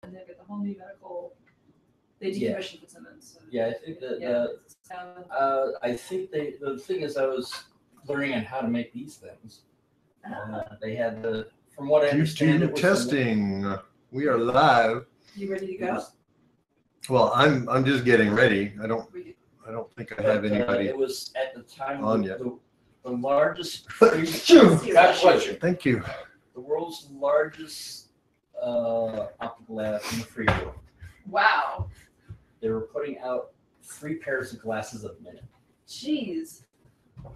and they'll get the whole new medical. They decommissioned Fitzsimmons. So. Yeah, I think that. I think the thing is, I was learning on how to make these things. They had from what I understand, it was testing. We are live. You ready to go? Well, I'm just getting ready. I don't think I have anybody. It was at the time on yet. The largest. Thank you. The world's largest optical lab in the free world. Wow. They were putting out 3 pairs of glasses a minute. Jeez.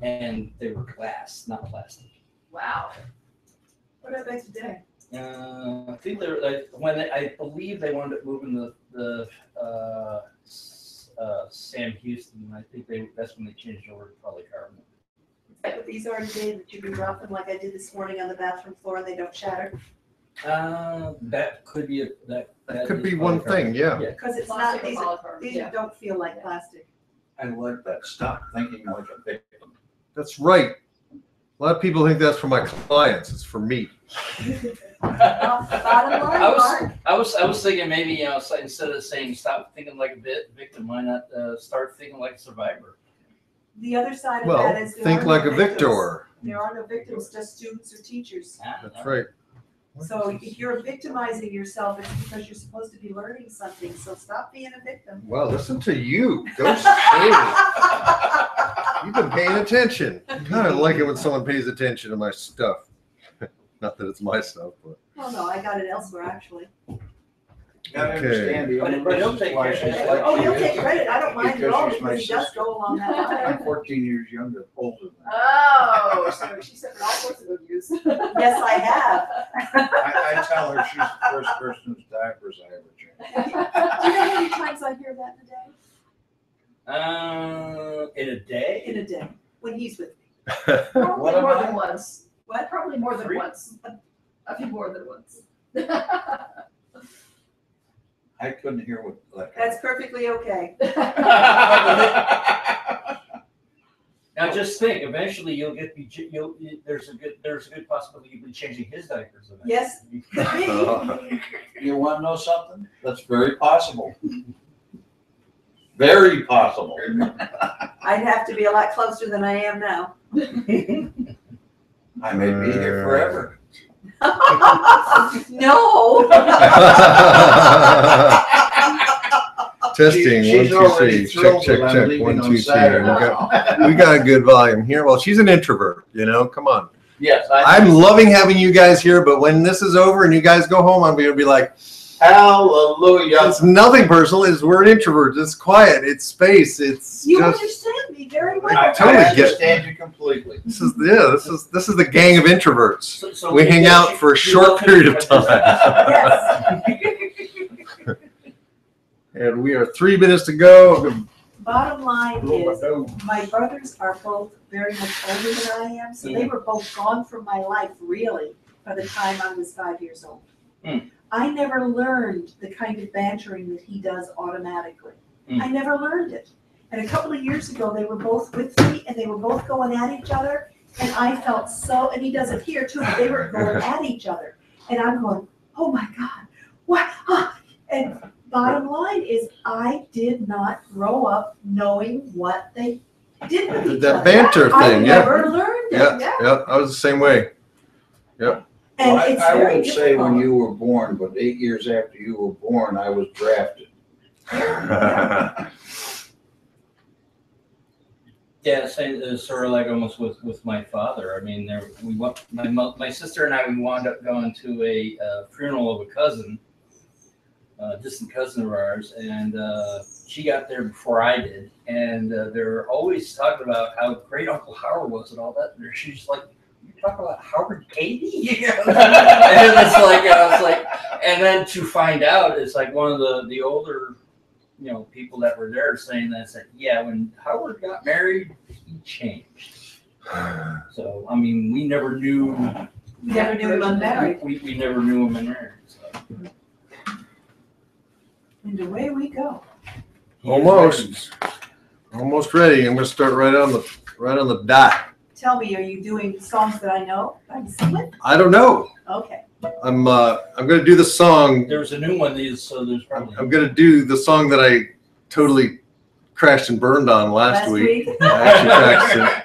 And they were glass, not plastic. Wow. What are they today? I think they're I believe they wound up moving the Sam Houston. I think that's when they changed over to polycarbonate. But these are today that you can drop them like I did this morning on the bathroom floor and they don't shatter. That could be that could be one thing, yeah. Because it's not these don't feel like plastic. I like that. Stop thinking like a victim. That's right. A lot of people think that's for my clients. It's for me. I was thinking maybe instead of saying stop thinking like a victim, why not start thinking like a survivor? The other side of that is think like a victor. There are no victims, just students or teachers. That's right. So if you're victimizing yourself, it's because you're supposed to be learning something. So stop being a victim. Well, listen to you. Go straight. You've been paying attention. I kind of like it when someone pays attention to my stuff. Not that it's my stuff, but. Oh no, I got it elsewhere actually. I understand the only But he'll take why credit. she's like Oh, she he'll is take credit. I don't mind at all she's my because he does sister. go along that line. I'm 14 years younger, older than her. Oh, so she said all sorts of abuse. Yes, I have. I tell her she's the first person whose diapers I ever changed. Do you know how many times I hear that in a day? In a day? In a day, when he's with me. Probably What am more I? than once. What? Probably more than 3? once. A few more than once. I couldn't hear what that. That's perfectly okay. Now just think. Eventually, there's a good possibility you'll be changing his diapers. Yes. You want to know something? That's very possible. Very possible. I'd have to be a lot closer than I am now. I may be here forever. No. Testing, She's 1, 2, already 3. thrilled Check, that I'm check. leaving 1, on 2, 3. Saturday. We got a good volume here. Well, she's an introvert, come on. Yes, I'm loving having you guys here, but when this is over and you guys go home, I'm going to be like, hallelujah. it's nothing personal. We're introverts. It's quiet. It's space. It's You just. understand me very well. I I totally get it. understand you completely. This is the gang of introverts. So We hang out for a short period of time. Yes. And we are 3 minutes to go. Bottom line is, my brothers are both very much older than I am, so they were both gone from my life, really, by the time I was 5 years old. I never learned the kind of bantering that he does automatically. I never learned it. And a couple of years ago, they were both with me, and they were both going at each other, and I felt so, and he does it here too, but they were going at each other. And I'm going, oh my God, what? And bottom line is, I did not grow up knowing what they did with each That other. banter I thing, never learned it. Yeah, I was the same way. Yep. And Well, it's I very won't say when difficult. you were born, but 8 years after you were born, I was drafted. Yeah, same sort of like almost with my father. I mean, my sister and I, we wound up going to a funeral of a cousin, a distant cousin of ours, and she got there before I did. And they're always talking about how great Uncle Howard was and all that. And she's like, "You talk about Howard Cady?" And it's like, I was like, and then to find out, it's like one of the older, people that were there saying that, said, yeah, when Howard got married, he changed. So, I mean, we never knew. We never knew him unmarried. We never knew him unmarried. So. And away we go. Almost ready. I'm going to start right on the dot. Tell me, are you doing songs that I know? I'm singing? I don't know. Okay. I'm gonna do the song. There was a new one of these, so there's probably. I'm gonna do the song that I totally crashed and burned on last week. I actually practiced it.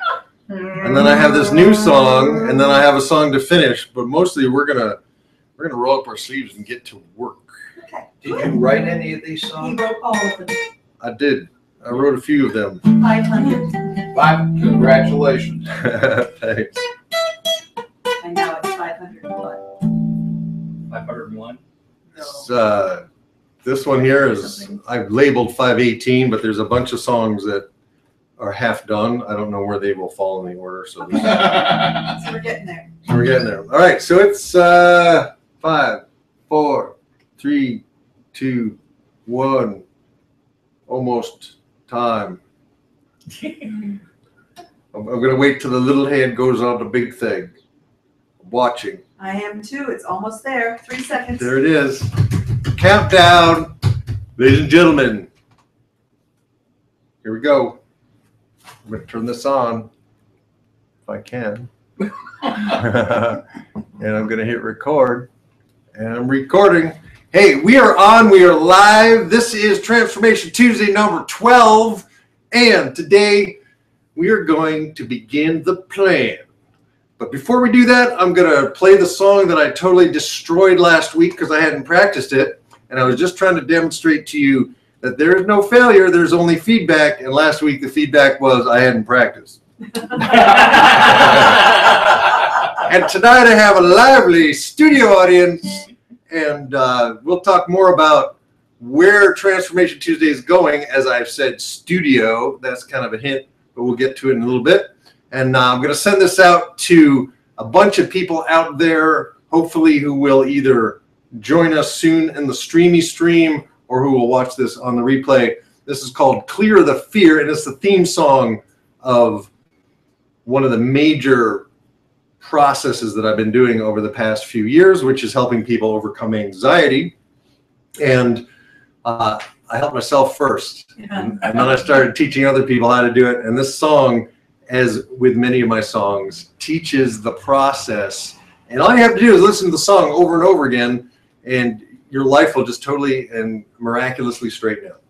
And then I have this new song, and then I have a song to finish. But mostly, we're gonna roll up our sleeves and get to work. Okay. Did you write any of these He songs? wrote all of them. I did. I wrote a few of them. 500. Congratulations. Thanks. And now it's 501. 501. This one here is I've labeled 518, but there's a bunch of songs that are half done. I don't know where they will fall in the order. So, Okay. So we're getting there. so we're getting there. All right. So it's 5, 4, 3, 2, 1. Almost time. I'm going to wait till the little hand goes on the big thing. I'm watching. I am too. It's almost there. 3 seconds. There it is. Countdown. Ladies and gentlemen. Here we go. I'm going to turn this on if I can. And I'm going to hit record. And I'm recording. Hey, we are on. We are live. This is Transformation Tuesday number 12. And today we are going to begin the plan. But before we do that, I'm going to play the song that I totally destroyed last week because I hadn't practiced it. And I was just trying to demonstrate to you that there is no failure, there's only feedback. And last week the feedback was I hadn't practiced. And tonight I have a lively studio audience, and we'll talk more about where Transformation Tuesday is going. As I've said, studio, that's kind of a hint, but we'll get to it in a little bit. And I'm going to send this out to a bunch of people out there, hopefully, who will either join us soon in the streamy stream or who will watch this on the replay. This is called Clear the Fear, and it's the theme song of one of the major processes that I've been doing over the past few years, which is helping people overcome anxiety. And I helped myself first, and then I started teaching other people how to do it. And this song, as with many of my songs, teaches the process. And all you have to do is listen to the song over and over again, and your life will just totally and miraculously straighten out.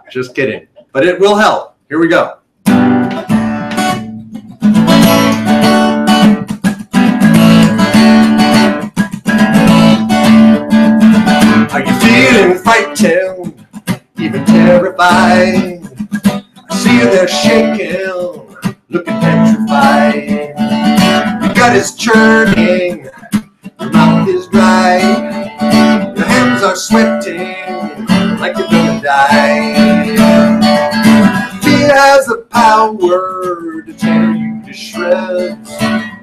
Just kidding. But it will help. Here we go. Are you feeling frightened, even terrified? I see you there shaking, looking petrified. Your gut is churning, your mouth is dry, your hands are sweating like you're gonna die. Fear has the power to tear you to shreds,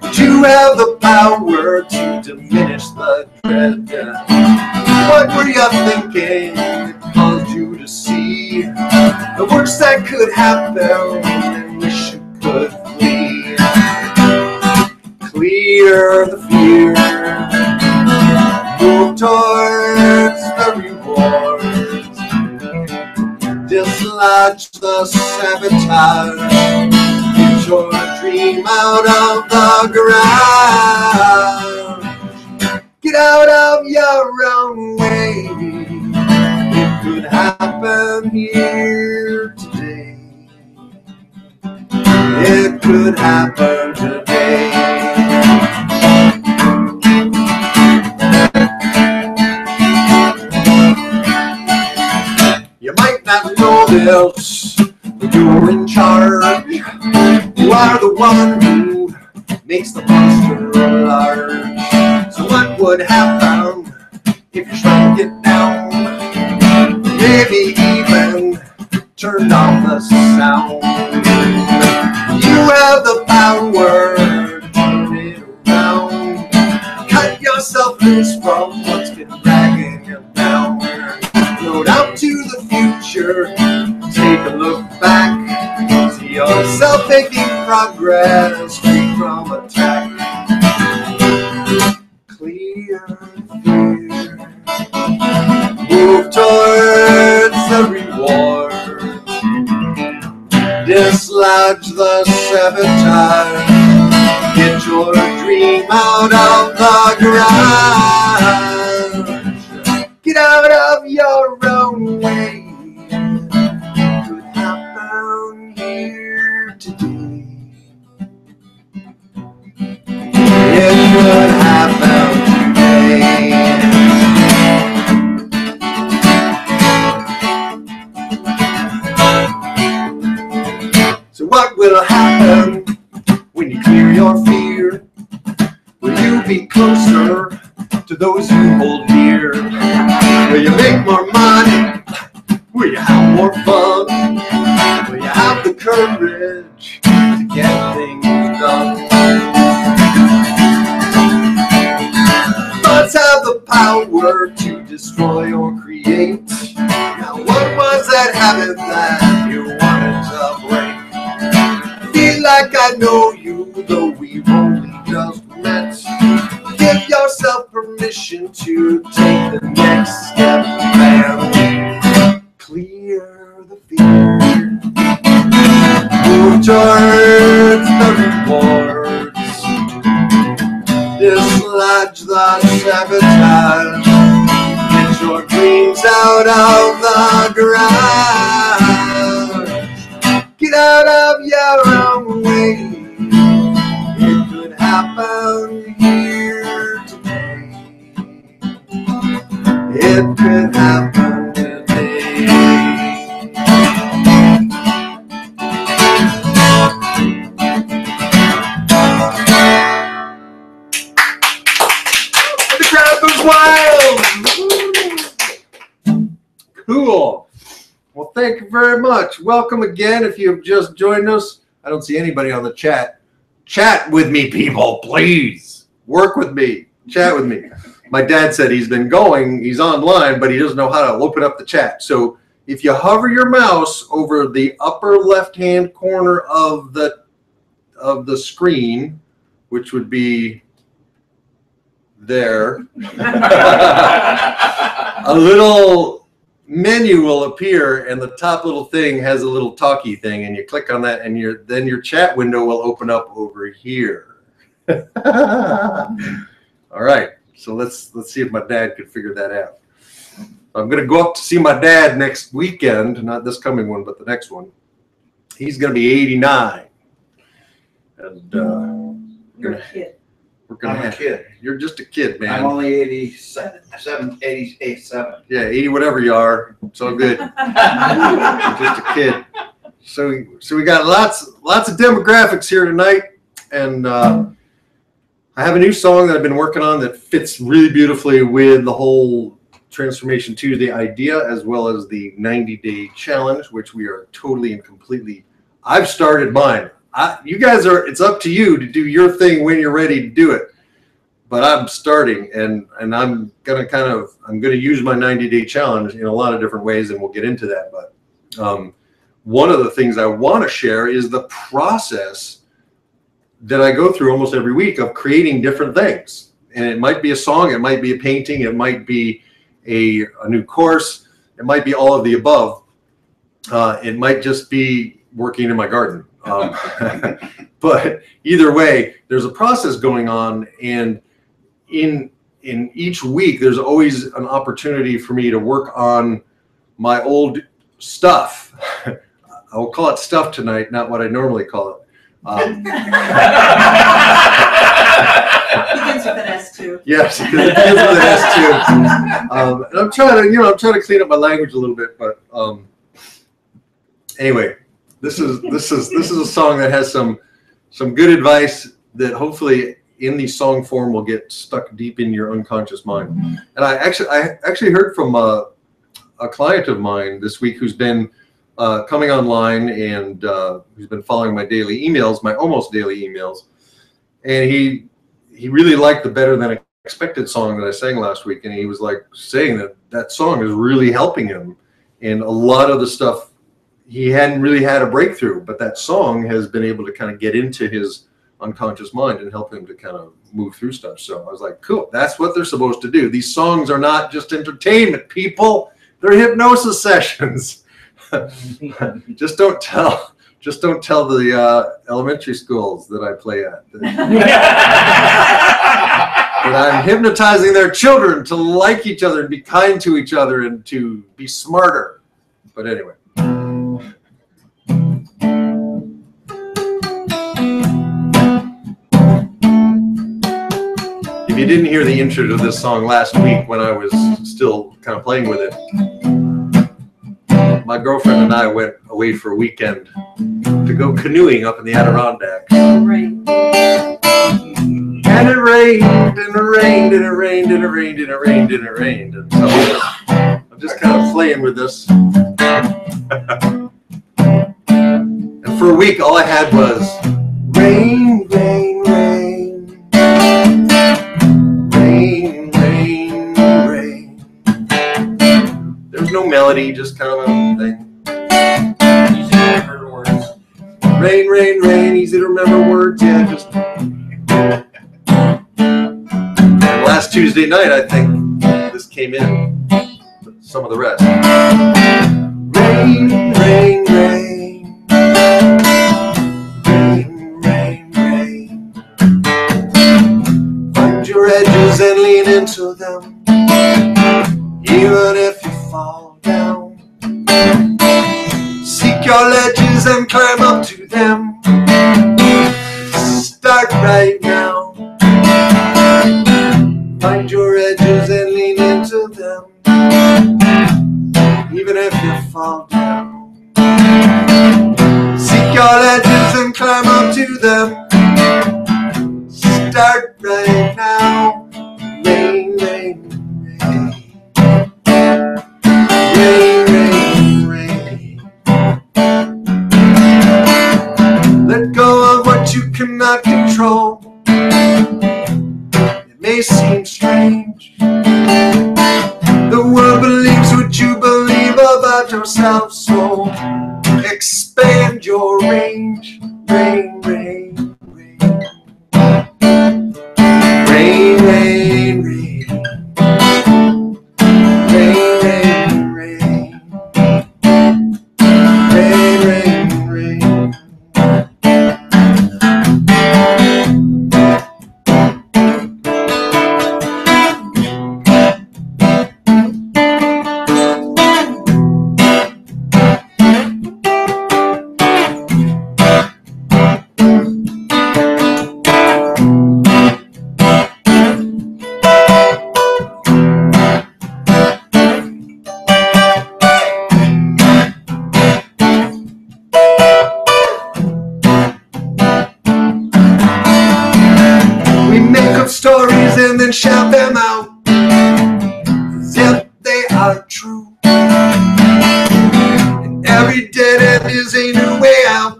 but you have the power to diminish the dread. What were you thinking that caused you to see the worst that could happen and wish you could flee? Clear the fear, move towards the rewards, dislodge the sabotage, get your dream out of the garage, get out of your own way. It could happen here today. It could happen today. You might not know this, but you're in charge. You are the one who makes the monster large. So what would happen if you shrank it down? Maybe even turned off the sound. You have the power to turn it around. Cut yourself loose from what's been dragging you down. Float out to the future, take a look back. See yourself making progress, free from attack. Clear fear, move towards the reward, dislodge the sabotage, get your dream closer to those you hold dear? Will you make more money? Will you have more fun? Will you have the courage to get things done? Thoughts have the power to destroy or create. Now what was that habit that you wanted to break? Feel like I know you, though we've only just met. Give yourself permission to take the next step and clear the fear. Move towards the rewards. Dislodge the sabotage. Get your dreams out of the garage. Get out of your own way. It could happen here today. It could happen today. The crowd goes wild. Cool. Well, thank you very much. Welcome again. If you've just joined us, I don't see anybody on the chat. Chat with me, people, please. Work with me. Chat with me. My dad said he's been going, he's online, but he doesn't know how to open up the chat. So if you hover your mouse over the upper left-hand corner of the screen, which would be there, a little menu will appear, and the top little thing has a little talkie thing, and you click on that, and then your chat window will open up over here. All right, so let's see if my dad could figure that out. I'm going to go up to see my dad next weekend, not this coming one, but the next one. He's going to be 89, and You're a kid. I'm a kid. You're just a kid, man. I'm only 87. Yeah, 80 whatever you are. It's all good. You're just a kid. So we got lots of demographics here tonight, and I have a new song that I've been working on that fits really beautifully with the whole Transformation Tuesday idea, as well as the 90-day challenge, which we are totally and completely. I've started mine. You guys are. It's up to you to do your thing when you're ready to do it. But I'm starting, and I'm gonna use my 90-day challenge in a lot of different ways, and we'll get into that. But one of the things I want to share is the process that I go through almost every week of creating different things. And it might be a song, it might be a painting, it might be a new course, it might be all of the above. It might just be working in my garden. But either way, there's a process going on, and in each week, there's always an opportunity for me to work on my old stuff. I will call it stuff tonight, not what I normally call it. Begins with an S too. Yes, it begins with an S too. And I'm trying to clean up my language a little bit, but anyway, this is a song that has some good advice that hopefully in the song form will get stuck deep in your unconscious mind. And I actually heard from a client of mine this week who's been coming online and who's been following my daily emails, my almost daily emails, and he really liked the Better Than Expected song that I sang last week, and he was like saying that song is really helping him, and a lot of the stuff he hadn't really had a breakthrough, but that song has been able to kind of get into his unconscious mind and help him to kind of move through stuff. So I was like, cool, that's what they're supposed to do. These songs are not just entertainment, people. They're hypnosis sessions. Just don't tell the elementary schools that I play at that I'm hypnotizing their children to like each other and be kind to each other and to be smarter. But anyway. If you didn't hear the intro to this song last week when I was still kind of playing with it, my girlfriend and I went away for a weekend to go canoeing up in the Adirondacks. Right. And it rained, and it rained, and it rained, and it rained, and it rained, and it rained. And so I'm just kind of playing with this. And for a week, all I had was rain, rain, rain. Rain, rain, rain. There's no melody, just kind of a thing. Easy to remember words. Rain, rain, rain, easy to remember words, yeah, just. And last Tuesday night, I think this came in, some of the rest. Rain, rain, rain. Rain, rain, rain. Find your edges and lean into them, even if you fall down. Seek your ledges and climb up to them. Start right now. Find your edges and lean into them, even if you fall down. Seek your ledges and climb up to them. Start right now. Rain, rain, rain. Rain, rain, rain. Let go of what you cannot control. It may seem strange. The world believes what you believe about yourself, so expand your range. Rain, rain, rain. Rain, rain, rain. Rain, rain, rain. Rain, rain, rain. Stories and then shout them out as if they are true. And every dead end is a new way out.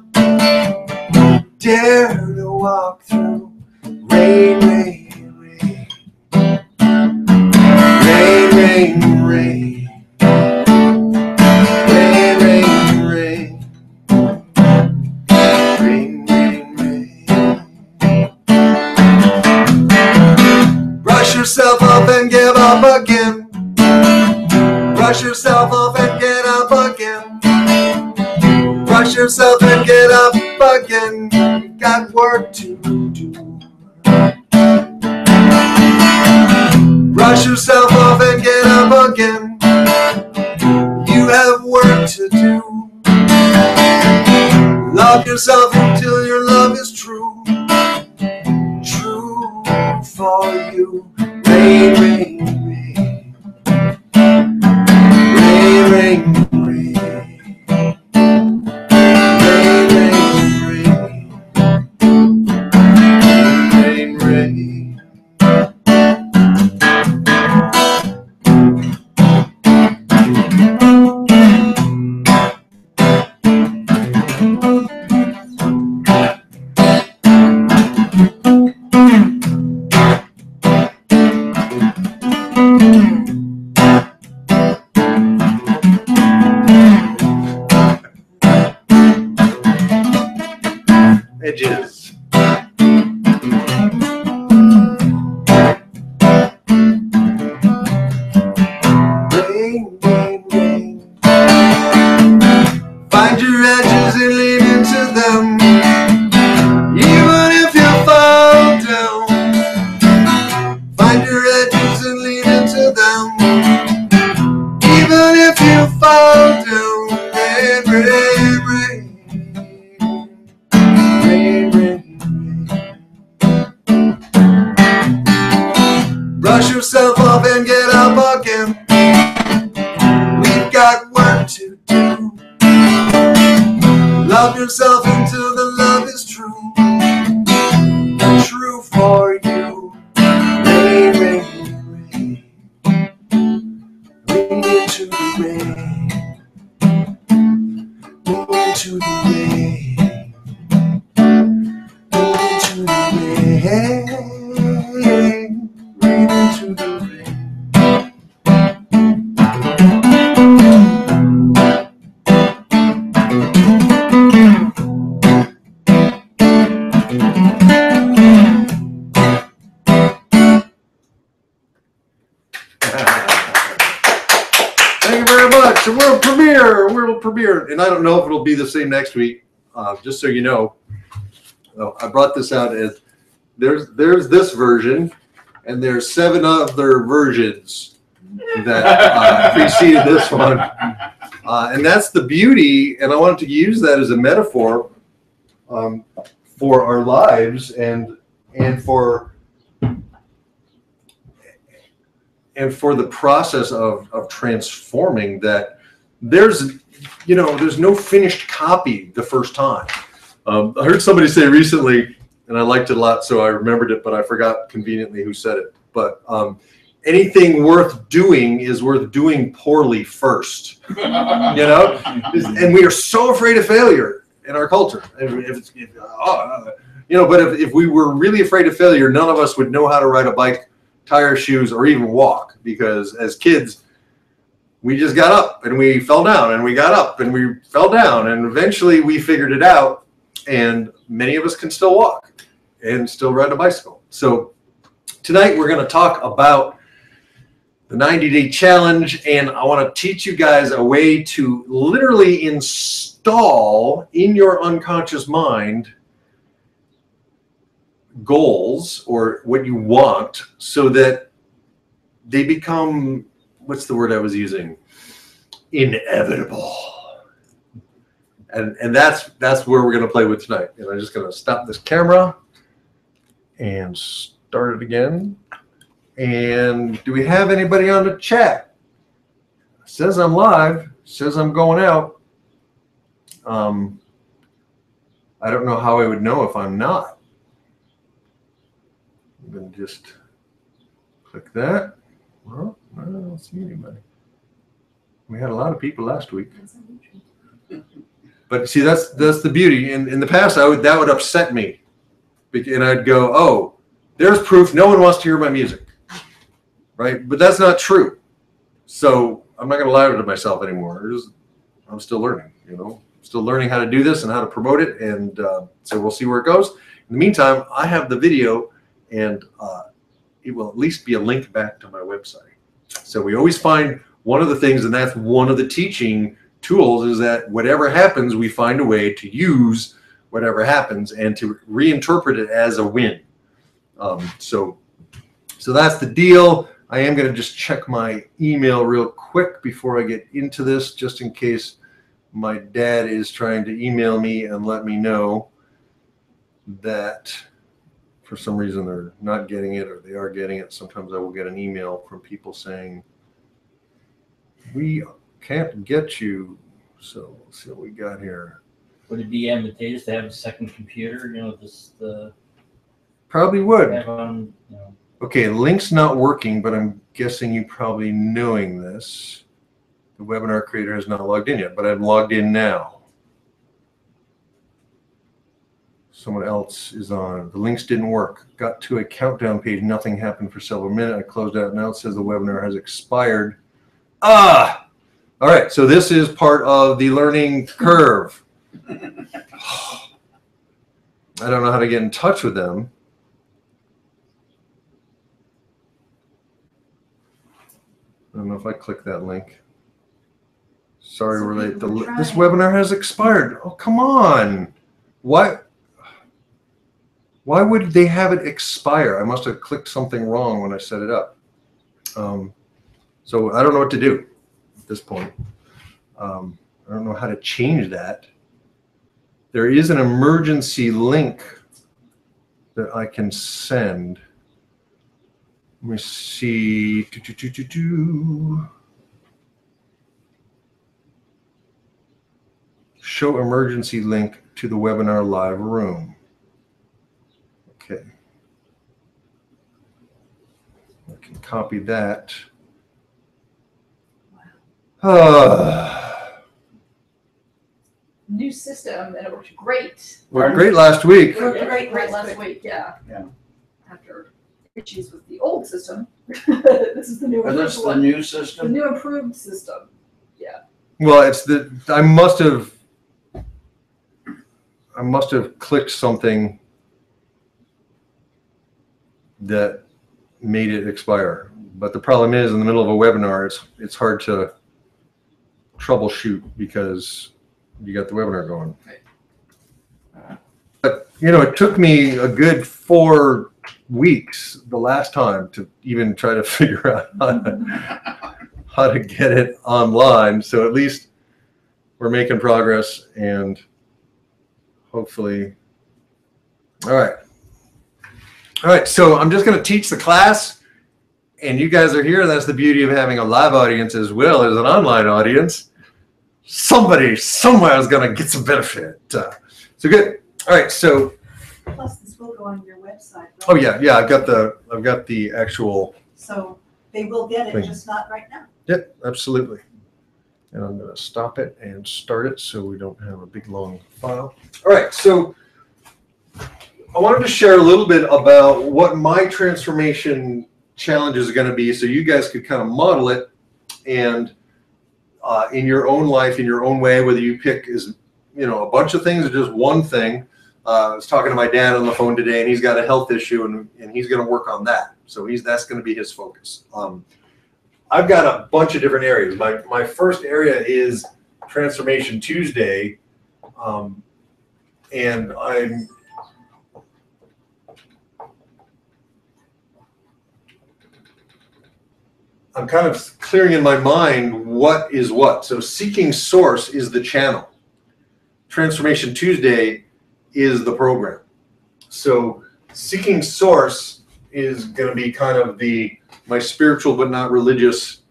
Dare to walk through. Rain, rain, rain. Rain, rain, rain. Rain, rain, rain. Rain, rain, rain. Brush yourself up and give up again. Brush yourself up and get up again. Brush yourself and get up again. You got work to do. Brush yourself off and get up again. You have work to do. Love yourself until your love is true. True for you. Rain, rain, rain. Rain, rain, rain. Rain, rain, rain. Rain, rain. Edges. Rain, rain, rain. Find your edges and lean into them, even if you fall down. Find your edges and lean into them, even if you fall down. Rain, rain, rain. Rain, rain, rain. Brush yourself off and get up again. We've got work to do. Love yourself until the love is true. True for you. rain. Go into the rain. Go into the rain. Rain into the rain. Thank you very much. A world premiere. And I don't know if it'll be the same next week. Just so you know, I brought this out as there's this version, and there's 7 other versions that preceded this one. And that's the beauty, and I wanted to use that as a metaphor for our lives and for the process of transforming. That there's no finished copy the first time. I heard somebody say recently, and I liked it a lot, so I remembered it, but I forgot conveniently who said it. But anything worth doing is worth doing poorly first. And we are so afraid of failure in our culture. But if we were really afraid of failure, none of us would know how to ride a bike, tie our shoes, or even walk, because as kids, we just got up and we fell down and we got up and we fell down, and eventually we figured it out. And many of us can still walk and still ride a bicycle. So tonight we're going to talk about the 90-day challenge, and I want to teach you guys a way to literally install in your unconscious mind goals or what you want, so that they become, what's the word I was using? Inevitable. And that's where we're going to play with tonight. And I'm just going to stop this camera and start it again. And do we have anybody on the chat? It says I'm live. It says I'm going out. I don't know how I would know if I'm not. I'm going to just click that. Well, I don't see anybody. We had a lot of people last week. But see, that's the beauty. In the past, that would upset me, and I'd go, "Oh, there's proof. No one wants to hear my music," right? But that's not true. So I'm not going to lie to myself anymore. I'm still learning. Still learning how to do this and how to promote it, and so we'll see where it goes. In the meantime, I have the video, and it will at least be a link back to my website. So we always find one of the things, and that's one of the teaching tools, is that whatever happens, we find a way to use whatever happens and to reinterpret it as a win. So that's the deal. I am going to just check my email real quick before I get into this, just in case my dad is trying to email me and let me know that for some reason they're not getting it, or they are getting it. Sometimes I will get an email from people saying, "We can't get you." So let's see what we got here. Would it be advantageous to have a second computer? Probably would. Have on, Okay, link's not working, but I'm guessing you probably knowing this. The webinar creator has not logged in yet, but I'm logged in now. Someone else is on. The links didn't work. Got to a countdown page. Nothing happened for several minutes. I closed out. Now it says the webinar has expired. All right, so this is part of the learning curve. I don't know how to get in touch with them. I don't know if I click that link. Sorry, we're late. This webinar has expired. Oh, come on. Why would they have it expire? I must have clicked something wrong when I set it up. So I don't know what to do at this point. I don't know how to change that. There is an emergency link that I can send. Let me see. Show emergency link to the webinar live room. Okay. I can copy that. New system, and it worked great. Worked great last week. It worked great last week, yeah. Yeah. After issues with the old system, this is the new Is this improved the one. new The system? new improved system. Well, it's I must have clicked something that made it expire. But the problem is, in the middle of a webinar, it's hard to troubleshoot because you got the webinar going. But it took me a good 4 weeks the last time to even try to figure out how to get it online. So at least we're making progress, and hopefully. All right. So I'm just going to teach the class, and you guys are here. That's the beauty of having a live audience as well as an online audience. Somebody somewhere is going to get some benefit. So good. All right. So. Plus, this will go on your website. Right? Oh yeah. I've got the actual. So they will get it, thing. just not right now. Yep, absolutely. And I'm going to stop it and start it so we don't have a big long file. All right. So I wanted to share a little bit about what my transformation challenge is going to be, so you guys could kind of model it, and in your own life, in your own way, whether you pick a bunch of things or just one thing. I was talking to my dad on the phone today, and he's got a health issue, and he's going to work on that. So that's going to be his focus. I've got a bunch of different areas. My first area is Transformation Tuesday, and I'm kind of clearing in my mind what is what. So Seeking Source is the channel. Transformation Tuesday is the program. So Seeking Source is going to be kind of my spiritual but not religious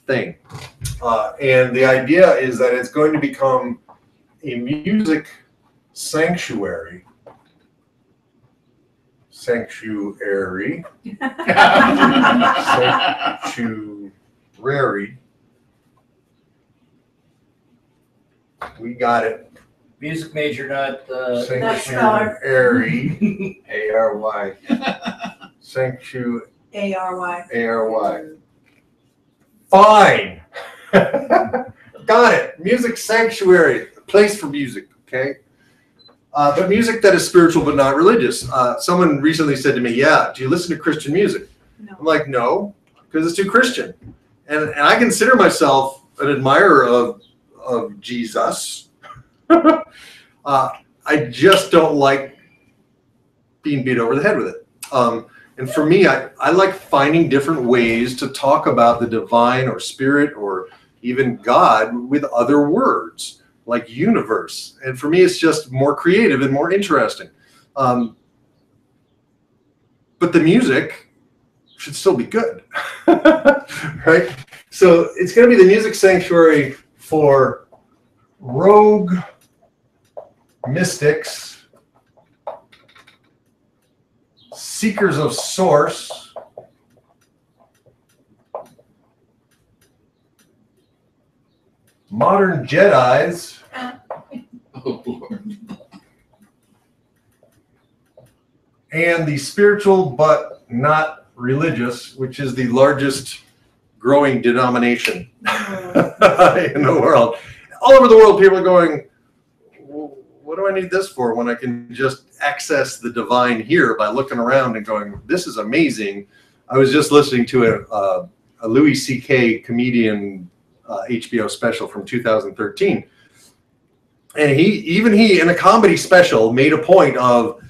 thing. And the idea is that it's going to become a music sanctuary. Sanctuary. We got it. Music major, not Sanctuary. A-R-Y. Sanctuary. A-R-Y. A-R-Y. Fine. Got it. Music sanctuary. A place for music. Okay. But music that is spiritual but not religious. Someone recently said to me, "Yeah, do you listen to Christian music?" No. I'm like, "No, because it's too Christian." And I consider myself an admirer of Jesus. I just don't like being beat over the head with it. And for me, I like finding different ways to talk about the divine or spirit or even God with other words, like universe. And for me, it's just more creative and more interesting. But the music should still be good, right? So it's going to be the music sanctuary for rogue mystics, seekers of source, modern Jedis, Oh, Lord. and the spiritual but not religious, which is the largest growing denomination in the world. All over the world, people are going, what do I need this for when I can just access the divine here by looking around and going, this is amazing. I was just listening to a Louis C.K. comedian HBO special from 2013. And he, in a comedy special, made a point of,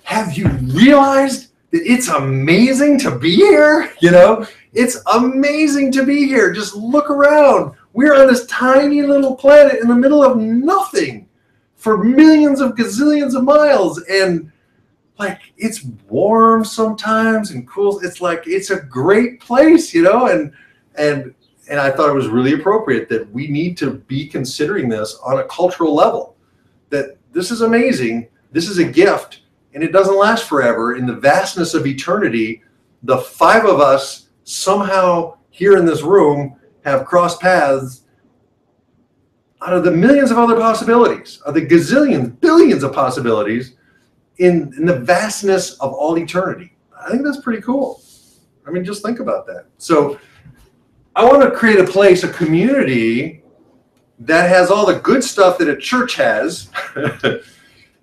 have you realized that it's amazing to be here? You know, it's amazing to be here. Just look around. We're on this tiny little planet in the middle of nothing for millions of gazillions of miles. And like, it's warm sometimes and cool. It's like, it's a great place, you know, and I thought it was really appropriate that we need to be considering this on a cultural level, that this is amazing. This is a gift, and it doesn't last forever. In the vastness of eternity, the five of us somehow here in this room have crossed paths out of the millions of other possibilities, of the gazillions, billions of possibilities in the vastness of all eternity. I think that's pretty cool. I mean, just think about that. So I want to create a place, a community that has all the good stuff that a church has,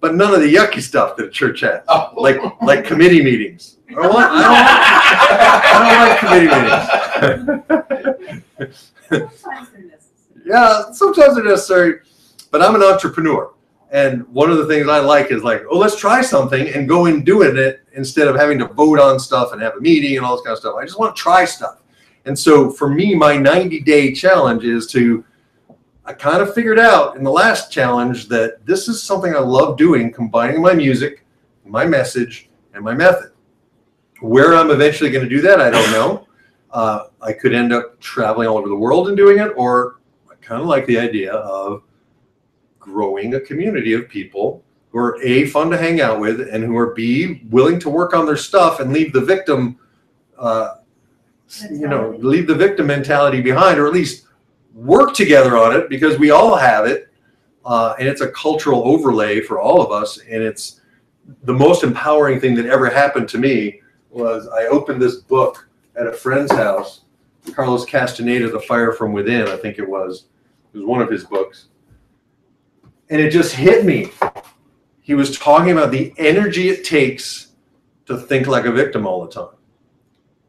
but none of the yucky stuff that a church has, like committee meetings. I don't like committee meetings. Sometimes they're necessary. Yeah, sometimes they're necessary, but I'm an entrepreneur. And one of the things I like is like, oh, let's try something and go and do it instead of having to vote on stuff and have a meeting and all this kind of stuff. I just want to try stuff. And so for me, my 90-day challenge is I kind of figured out in the last challenge that this is something I love doing, combining my music, my message, and my method. Where I'm eventually going to do that, I don't know. I could end up traveling all over the world and doing it, or I kind of like the idea of growing a community of people who are A, fun to hang out with, and who are B, willing to work on their stuff and leave the victim, leave the victim mentality behind, or at least work together on it, because we all have it, and it's a cultural overlay for all of us. And it's the most empowering thing that ever happened to me was I opened this book at a friend's house, Carlos Castaneda, The Fire from Within, I think it was one of his books. And it just hit me. He was talking about the energy it takes to think like a victim all the time.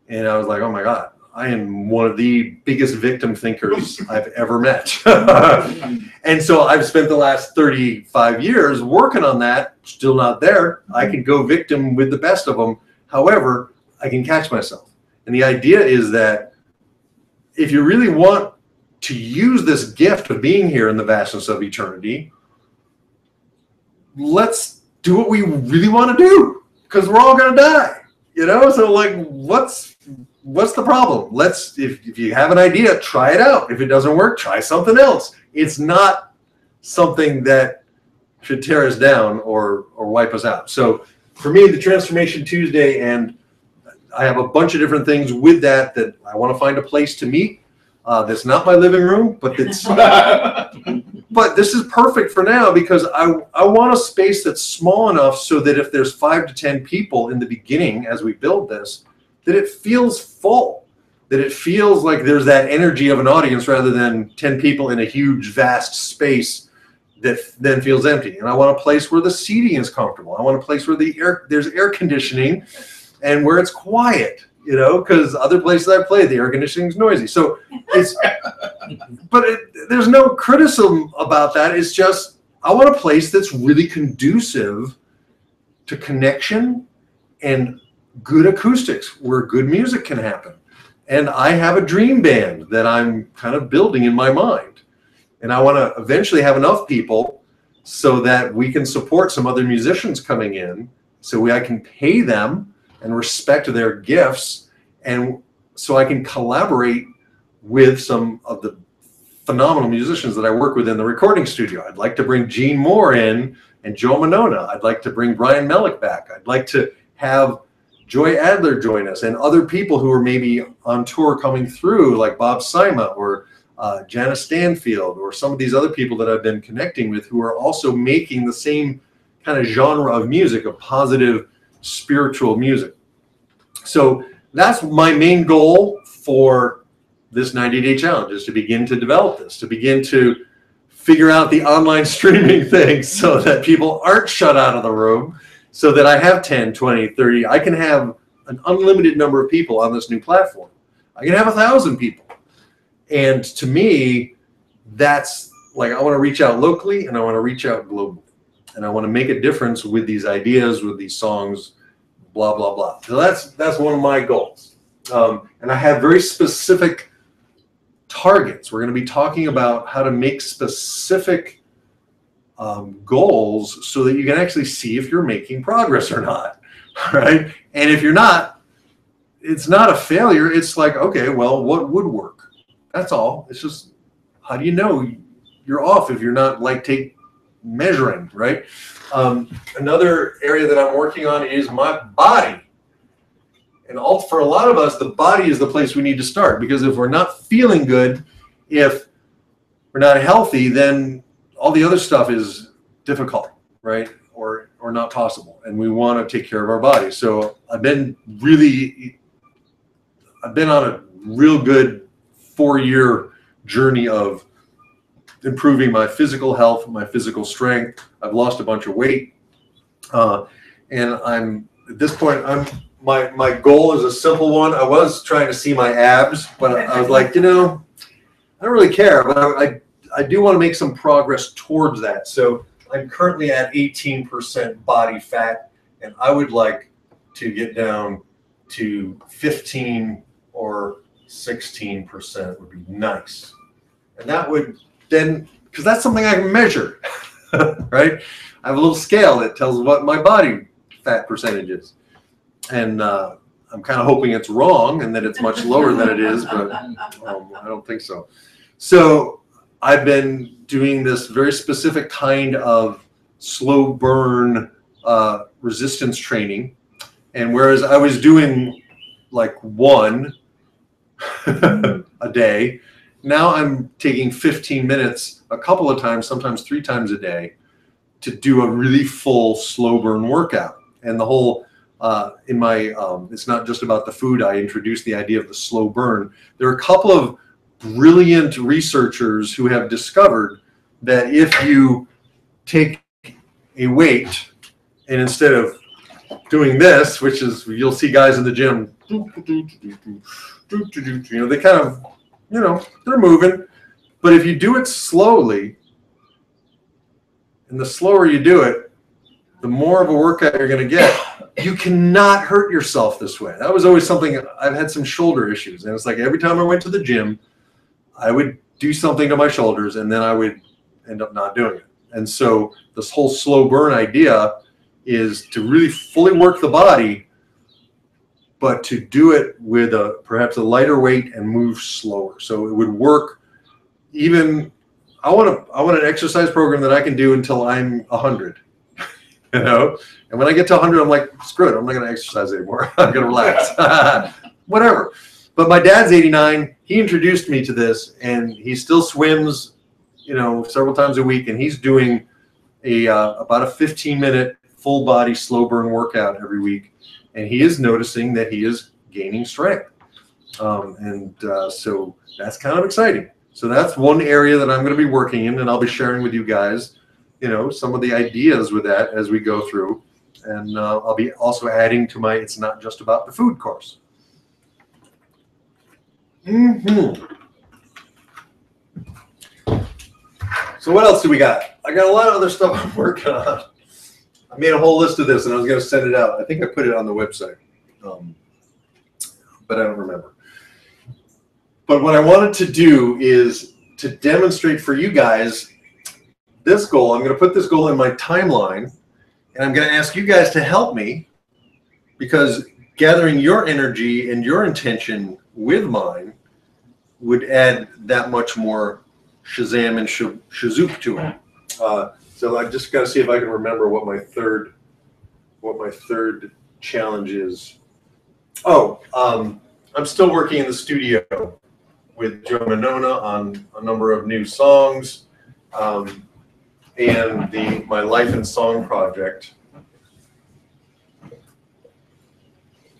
And I was like, oh my God, I am one of the biggest victim thinkers I've ever met. And so I've spent the last 35 years working on that, still not there. I can go victim with the best of them. However, I can catch myself. And the idea is that if you really want to use this gift of being here in the vastness of eternity, let's do what we really want to do, because we're all going to die, So like, what's the problem? If you have an idea, try it out. If it doesn't work, try something else. It's not something that should tear us down or wipe us out. So for me, the Transformation Tuesday, and I have a bunch of different things with that I want to find a place to meet. That's not my living room, but but this is perfect for now, because I want a space that's small enough so that if there's 5 to 10 people in the beginning as we build this, that it feels full, that it feels like there's that energy of an audience rather than 10 people in a huge, vast space that then feels empty. And I want a place where the seating is comfortable. I want a place where there's air conditioning and where it's quiet. Because other places I've played, the air conditioning is noisy. So there's no criticism about that. It's just, I want a place that's really conducive to connection and good acoustics, where good music can happen. And I have a dream band that I'm kind of building in my mind. And I want to eventually have enough people so that we can support some other musicians coming in, so I can pay them and respect their gifts, and so I can collaborate with some of the phenomenal musicians that I work with in the recording studio. I'd like to bring Gene Moore in and Joe Monona. I'd like to bring Brian Mellick back. I'd like to have Joy Adler join us, and other people who are maybe on tour coming through, like Bob Sima or Janice Stanfield, or some of these other people that I've been connecting with who are also making the same kind of genre of music, of positive spiritual music. So that's my main goal for this 90-day challenge, is to begin to develop this, to begin to figure out the online streaming thing so that people aren't shut out of the room, so that I have 10, 20, 30. I can have an unlimited number of people on this new platform. I can have 1,000 people. And to me, that's like, I want to reach out locally and I want to reach out globally. And I want to make a difference with these ideas, with these songs, blah, blah, blah. So that's one of my goals. And I have very specific targets. We're going to be talking about how to make specific goals so that you can actually see if you're making progress or not, right? And if you're not, it's not a failure. It's like, okay, well, what would work? That's all. It's just, how do you know you're off if you're not measuring, right? Another area that I'm working on is my body. And for a lot of us, the body is the place we need to start, because if we're not feeling good, if we're not healthy, then all the other stuff is difficult, right? Or not possible. And we want to take care of our body. So I've been on a real good 4-year journey of improving my physical health, my physical strength. I've lost a bunch of weight. And I'm at this point, my goal is a simple one. I was trying to see my abs, but I was like, I don't really care, but I do want to make some progress towards that. So I'm currently at 18% body fat, and I would like to get down to 15 or 16% would be nice. And that would then, because that's something I can measure, right? I have a little scale that tells what my body fat percentage is. And I'm kind of hoping it's wrong and that it's much lower than it is, but I don't think so. So I've been doing this very specific kind of slow burn resistance training. And whereas I was doing like one a day, now I'm taking 15 minutes a couple of times, sometimes 3 times a day, to do a really full slow burn workout. And the whole, in my, it's not just about the food. I introduced the idea of the slow burn. There are a couple of brilliant researchers who have discovered that if you take a weight and instead of doing this, which is, you'll see guys in the gym, they kind of, they're moving. But if you do it slowly, and the slower you do it, the more of a workout you're going to get. You cannot hurt yourself this way. That was always something. I've had some shoulder issues, and it's like every time I went to the gym, I would do something to my shoulders, and then I would end up not doing it. And so this whole slow burn idea is to really fully work the body, but to do it with perhaps a lighter weight and move slower. So it would work even. I want an exercise program that I can do until I'm 100, And when I get to 100, I'm like, screw it, I'm not going to exercise anymore. I'm going to relax, whatever. But my dad's 89. He introduced me to this, and he still swims, several times a week, and he's doing about a 15-minute full body slow burn workout every week, and he is noticing that he is gaining strength, so that's kind of exciting. So that's one area that I'm going to be working in, and I'll be sharing with you guys, some of the ideas with that as we go through. And I'll be also adding to my It's Not Just About the Food course. So what else do we got? I got a lot of other stuff I'm working on. I made a whole list of this, and I was going to send it out. I think I put it on the website, but I don't remember. But what I wanted to do is to demonstrate for you guys this goal. I'm going to put this goal in my timeline, and I'm going to ask you guys to help me, because gathering your energy and your intention with mine would add that much more shazam and shazook to it. So I just got to see if I can remember what my third challenge is. I'm still working in the studio with Joe Monona on a number of new songs, and my Life and Song project.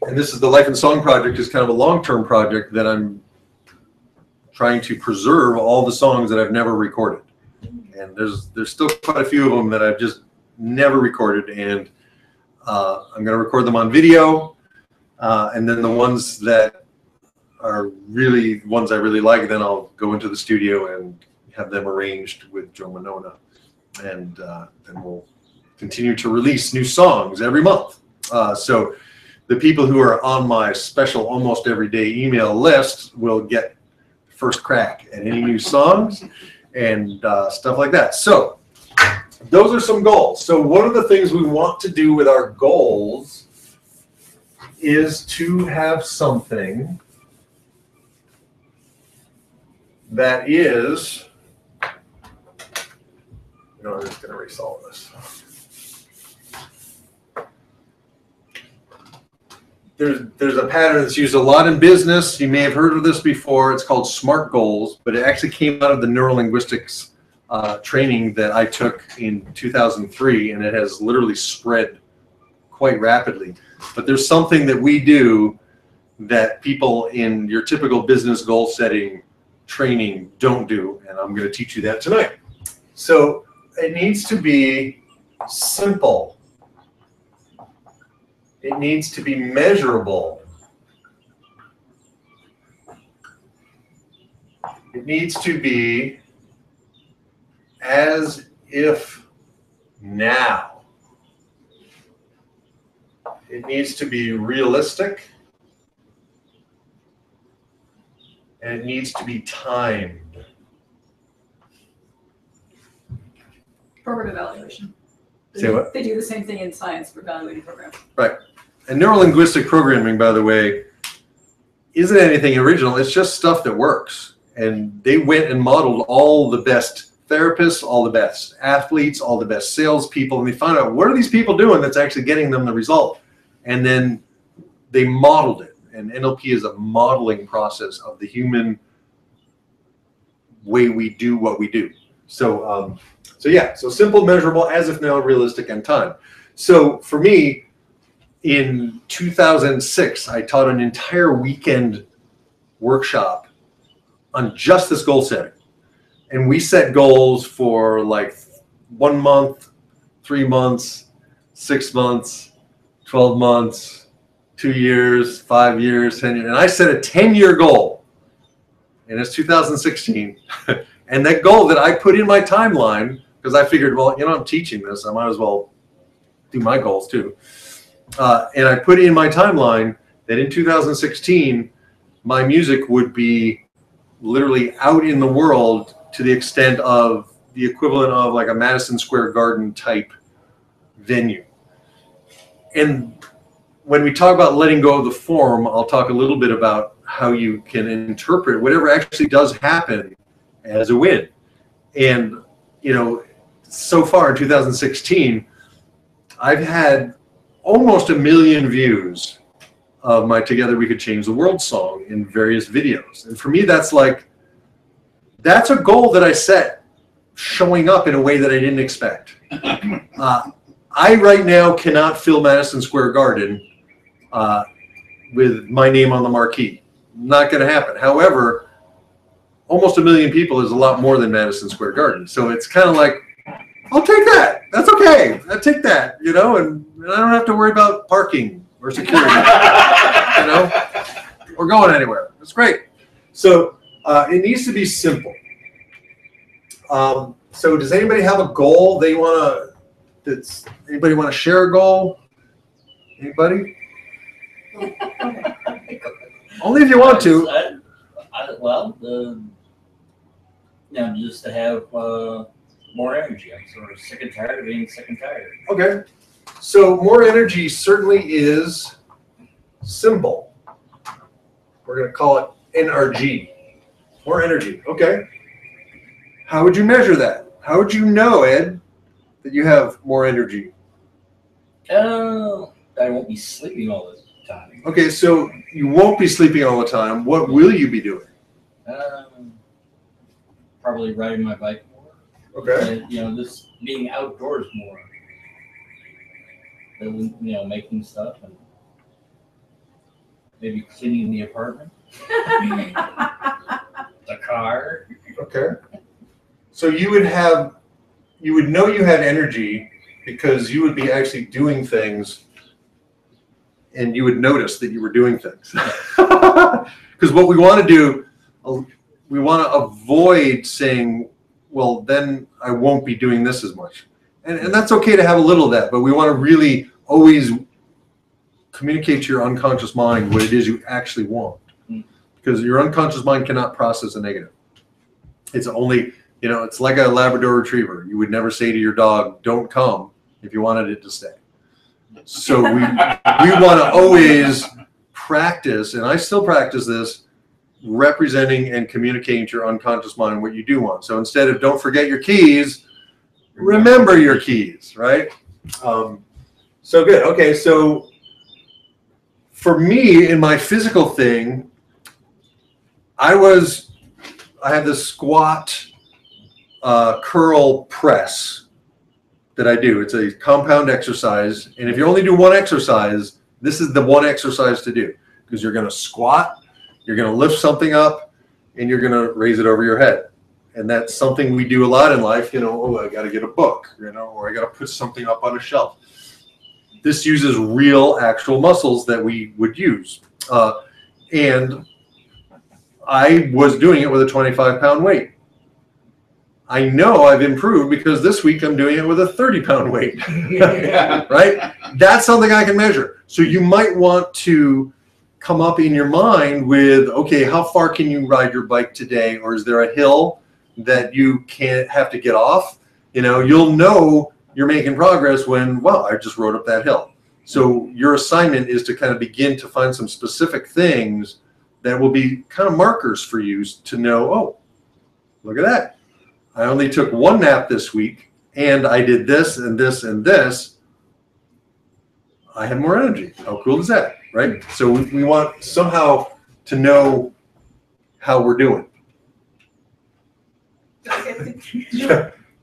And this is the Life and Song project is kind of a long-term project that I'm trying to preserve all the songs that I've never recorded. And there's still quite a few of them that I've just never recorded, and I'm going to record them on video, and then the ones that are really ones I really like, then I'll go into the studio and have them arranged with Joe Monona, and then we'll continue to release new songs every month. So the people who are on my special almost everyday email list will get first crack at any new songs and stuff like that. So those are some goals. So one of the things we want to do with our goals is to have something that is, I'm just going to erase all of this. there's a pattern that's used a lot in business. You may have heard of this before. It's called SMART goals, but it actually came out of the neurolinguistics training that I took in 2003, and it has literally spread quite rapidly. But there's something that we do that people in your typical business goal setting training don't do, and I'm going to teach you that tonight. So it needs to be simple. It needs to be measurable. It needs to be as if now. It needs to be realistic. And it needs to be timed. Program evaluation. Say what? They do the same thing in science for evaluating programs. Right. And neurolinguistic programming, by the way, isn't anything original. It's just stuff that works. And they went and modeled all the best therapists, all the best athletes, all the best salespeople, and they found out what are these people doing that's actually getting them the result. And then they modeled it. And NLP is a modeling process of the human way we do what we do. So, so simple, measurable, as if now, realistic, and time. So for me, in 2006, I taught an entire weekend workshop on just this goal setting. And we set goals for like 1 month, 3 months, 6 months, 12 months, 2 years, 5 years, 10 years. And I set a 10-year goal. And it's 2016. And that goal that I put in my timeline, because I figured, well, you know, I'm teaching this, I might as well do my goals too. And I put in my timeline that in 2016, my music would be literally out in the world to the extent of the equivalent of like a Madison Square Garden type venue. And when we talk about letting go of the form, I'll talk a little bit about how you can interpret whatever actually does happen as a win. And, you know, so far in 2016, I've had almost 1 million views of my Together We Could Change the World song in various videos. And for me, that's like, that's a goal that I set showing up in a way that I didn't expect. I right now cannot fill Madison Square Garden with my name on the marquee. Not going to happen. However, almost 1 million people is a lot more than Madison Square Garden. So it's kind of like, I'll take that. That's okay. I'll take that, you know, and I don't have to worry about parking or security, you know, or going anywhere. It's great. So it needs to be simple. So does anybody have a goal they want to, anybody want to share a goal? Anybody? Only if you want to. Well, you know, just to have more energy. I'm sort of sick and tired of being sick and tired. Okay. So more energy certainly is symbol. We're going to call it NRG. More energy. Okay. How would you measure that? How would you know, Ed, that you have more energy? I won't be sleeping all the time. Okay, so you won't be sleeping all the time. What will you be doing? Probably riding my bike more. Okay. And, you know, just being outdoors more. You know, making stuff and maybe cleaning the apartment, the car. Okay. So you would know you had energy because you would be actually doing things and you would notice that you were doing things. Because what we want to do, we want to avoid saying, well, then I won't be doing this as much. And that's okay to have a little of that, but we want to really always communicate to your unconscious mind what it is you actually want. Because your unconscious mind cannot process a negative. It's only, you know, it's like a Labrador Retriever. You would never say to your dog, don't come, if you wanted it to stay. So we want to always practice, and I still practice this, representing and communicating to your unconscious mind what you do want. So instead of don't forget your keys, remember your keys, right? So good. Okay, so for me, in my physical thing, I had this squat curl press that I do. It's a compound exercise. And if you only do one exercise, this is the one exercise to do, because you're going to squat, you're going to lift something up, and you're going to raise it over your head. And that's something we do a lot in life. Oh, I got to get a book, or I got to put something up on a shelf. This uses real, actual muscles that we would use. And I was doing it with a 25-pound weight. I know I've improved because this week I'm doing it with a 30-pound weight, right? That's something I can measure. So you might want to come up in your mind with, okay, how far can you ride your bike today? Or is there a hill that you can't have to get off? You'll know you're making progress when, wow, I just rode up that hill. So your assignment is to kind of begin to find some specific things that will be kind of markers for you to know, oh, look at that. I only took one nap this week, and I did this and this and this. I have more energy. How cool is that, right? So we want somehow to know how we're doing.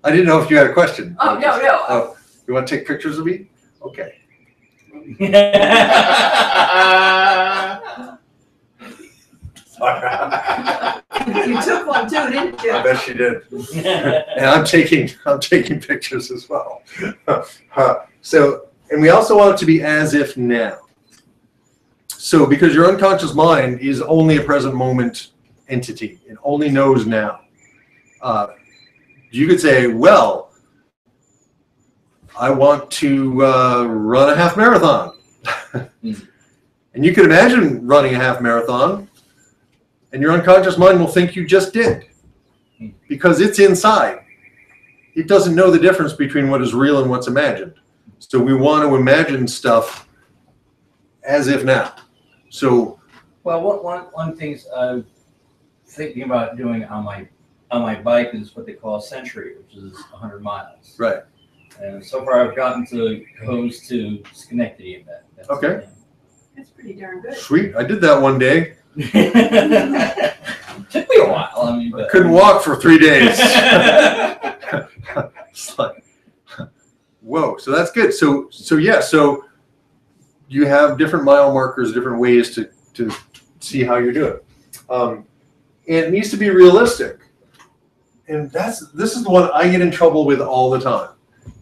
I didn't know if you had a question. Oh, no. Oh, you want to take pictures of me? Okay. You took one too, didn't you? I bet she did. And I'm taking pictures as well. And we also want it to be as if now. So because your unconscious mind is only a present moment entity. It only knows now. You could say, well, I want to run a half marathon. And you could imagine running a half marathon, and your unconscious mind will think you just did, because it's inside. It doesn't know the difference between what is real and what's imagined. So we want to imagine stuff as if now. So, well, one thing I'm thinking about doing on my bike is what they call a century, which is 100 miles. Right. And so far, I've gotten to coast to Schenectady and back. Okay. That's pretty darn good. Sweet. I did that one day. Took me a while. I couldn't walk for 3 days. It's like, whoa. So that's good. So yeah. So you have different mile markers, different ways to see how you're doing. And it needs to be realistic. And this is the one I get in trouble with all the time.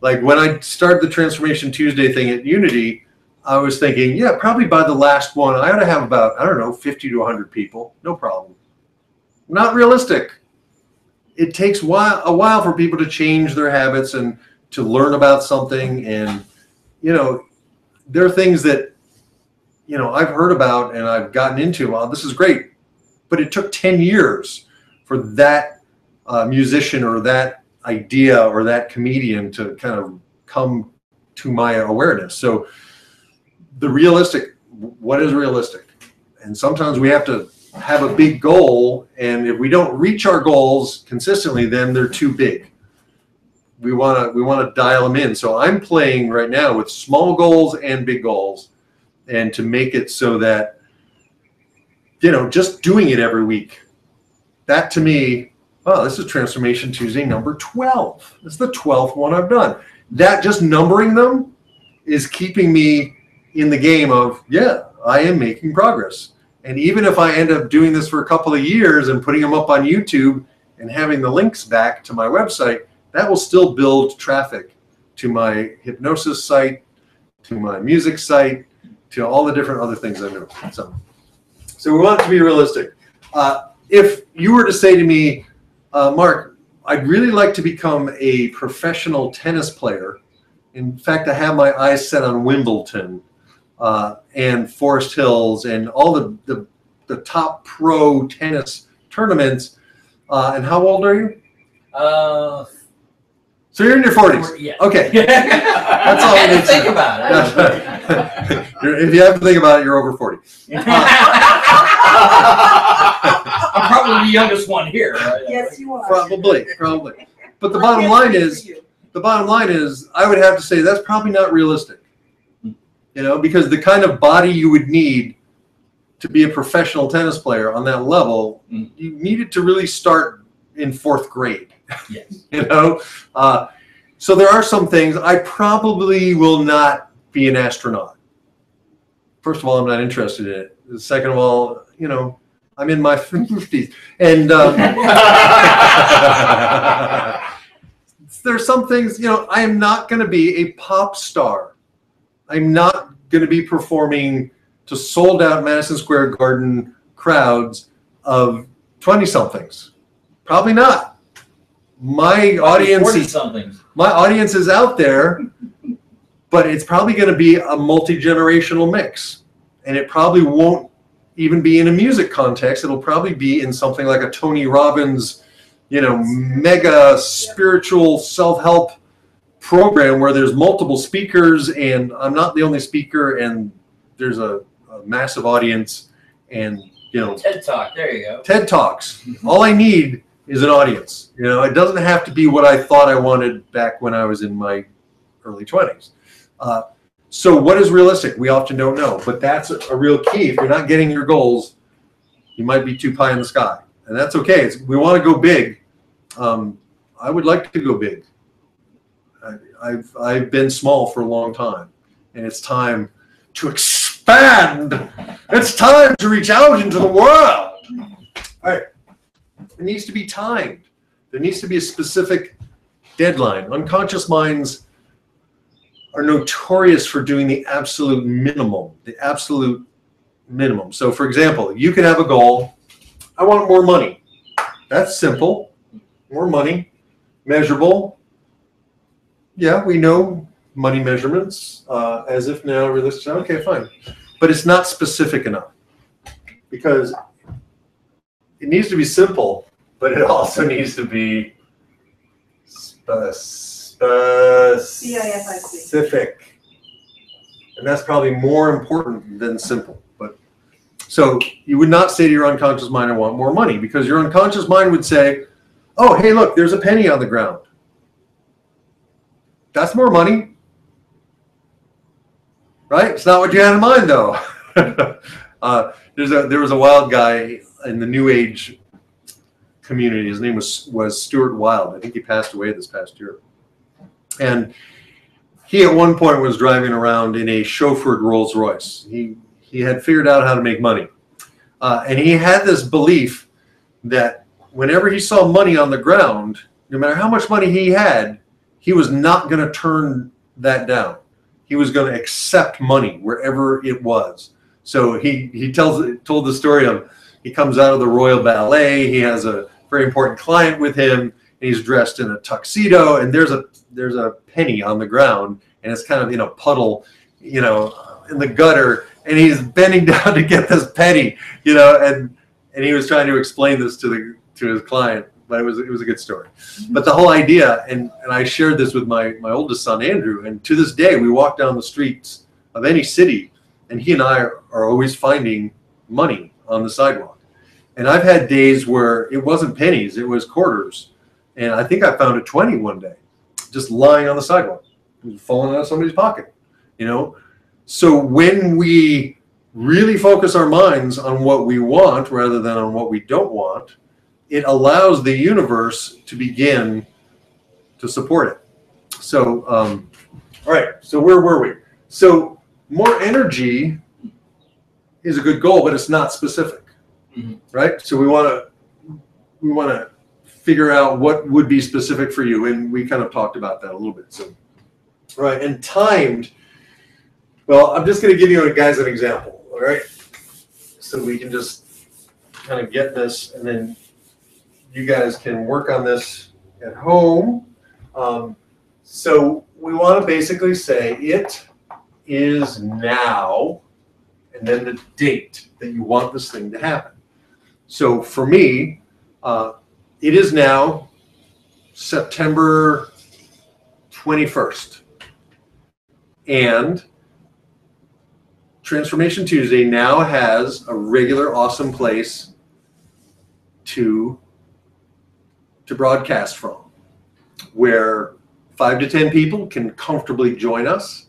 Like when I started the Transformation Tuesday thing at Unity, I was thinking, yeah, probably by the last one, I ought to have about, 50 to 100 people. No problem. Not realistic. It takes a while for people to change their habits and to learn about something. And, there are things that, I've heard about and I've gotten into. Well, this is great. But it took 10 years for that musician or that idea or that comedian to kind of come to my awareness. So what is realistic? And sometimes we have to have a big goal, and if we don't reach our goals consistently, then they're too big. We want to dial them in. So I'm playing right now with small goals and big goals, and to make it so that, just doing it every week, that to me, oh, this is Transformation Tuesday number 12. It's the 12th one I've done. That just numbering them is keeping me in the game of, yeah, I am making progress. And even if I end up doing this for a couple of years and putting them up on YouTube and having the links back to my website, that will still build traffic to my hypnosis site, to my music site, to all the different other things I do. So we want it to be realistic. If you were to say to me, Mark, I'd really like to become a professional tennis player. In fact, I have my eyes set on Wimbledon and Forest Hills and all the top pro tennis tournaments. And how old are you? So you're in your 40s. Yeah. Okay. That's all I need to think about it. If you have to think about it, you're over 40. I'm probably the youngest one here. Right? Yes, you are. Probably. But the bottom line is, I would have to say that's probably not realistic. You know, because the kind of body you would need to be a professional tennis player on that level, you needed to really start in 4th grade. Yes. You know, so there are some things. I probably will not be an astronaut. First of all, I'm not interested in it. Second of all, you know, I'm in my 50s, and there's some things. You know, I am not going to be a pop star. I'm not going to be performing to sold out Madison Square Garden crowds of 20-somethings. Probably not. My audience is out there, but it's probably going to be a multi-generational mix, and it probably won't even be in a music context. It'll probably be in something like a Tony Robbins, you know, mega spiritual self-help program where there's multiple speakers, and I'm not the only speaker, and there's a massive audience, and you know, TED Talk. There you go. TED Talks. All I need is an audience. You know, it doesn't have to be what I thought I wanted back when I was in my early 20s. So what is realistic? We often don't know, but that's a real key. If you're not getting your goals, you might be too pie in the sky, and that's okay. We want to go big. I would like to go big. I've been small for a long time, and it's time to expand. It's time to reach out into the world. All right. It needs to be timed. There needs to be a specific deadline. Unconscious minds are notorious for doing the absolute minimum. The absolute minimum. So, for example, you can have a goal. I want more money. That's simple. More money. Measurable. Yeah, we know money measurements as if now realistic. Okay, fine. But it's not specific enough, because it needs to be simple, but it also needs to be specific. And that's probably more important than simple. But so you would not say to your unconscious mind, I want more money, because your unconscious mind would say, oh, hey, look, there's a penny on the ground. That's more money. Right? It's not what you had in mind, though. There was a wild guy in the New Age community. His name was Stuart Wilde. I think he passed away this past year. And he at one point was driving around in a chauffeured Rolls Royce. He had figured out how to make money. And he had this belief that whenever he saw money on the ground, no matter how much money he had, he was not going to turn that down. He was going to accept money wherever it was. So he told the story of, he comes out of the Royal Ballet. He has a very important client with him, and he's dressed in a tuxedo, and there's a penny on the ground, and it's kind of in a puddle, you know, in the gutter, and he's bending down to get this penny, you know, and he was trying to explain this to his client, but it was a good story. But the whole idea, and I shared this with my oldest son, Andrew, and to this day, we walk down the streets of any city, and he and I are always finding money on the sidewalk. And I've had days where it wasn't pennies, it was quarters. And I think I found a 20 one day, just lying on the sidewalk. It was falling out of somebody's pocket, you know? So when we really focus our minds on what we want rather than on what we don't want, it allows the universe to begin to support it. So, all right, so where were we? So more energy is a good goal, but it's not specific, right? So we want to figure out what would be specific for you, and we kind of talked about that a little bit. So, all right, and timed. Well, I'm just going to give you guys an example, all right? So we can just kind of get this, and then you guys can work on this at home. So we want to basically say it is now, and then the date that you want this thing to happen. So for me, it is now September 21st. And Transformation Tuesday now has a regular awesome place to broadcast from, where 5 to 10 people can comfortably join us.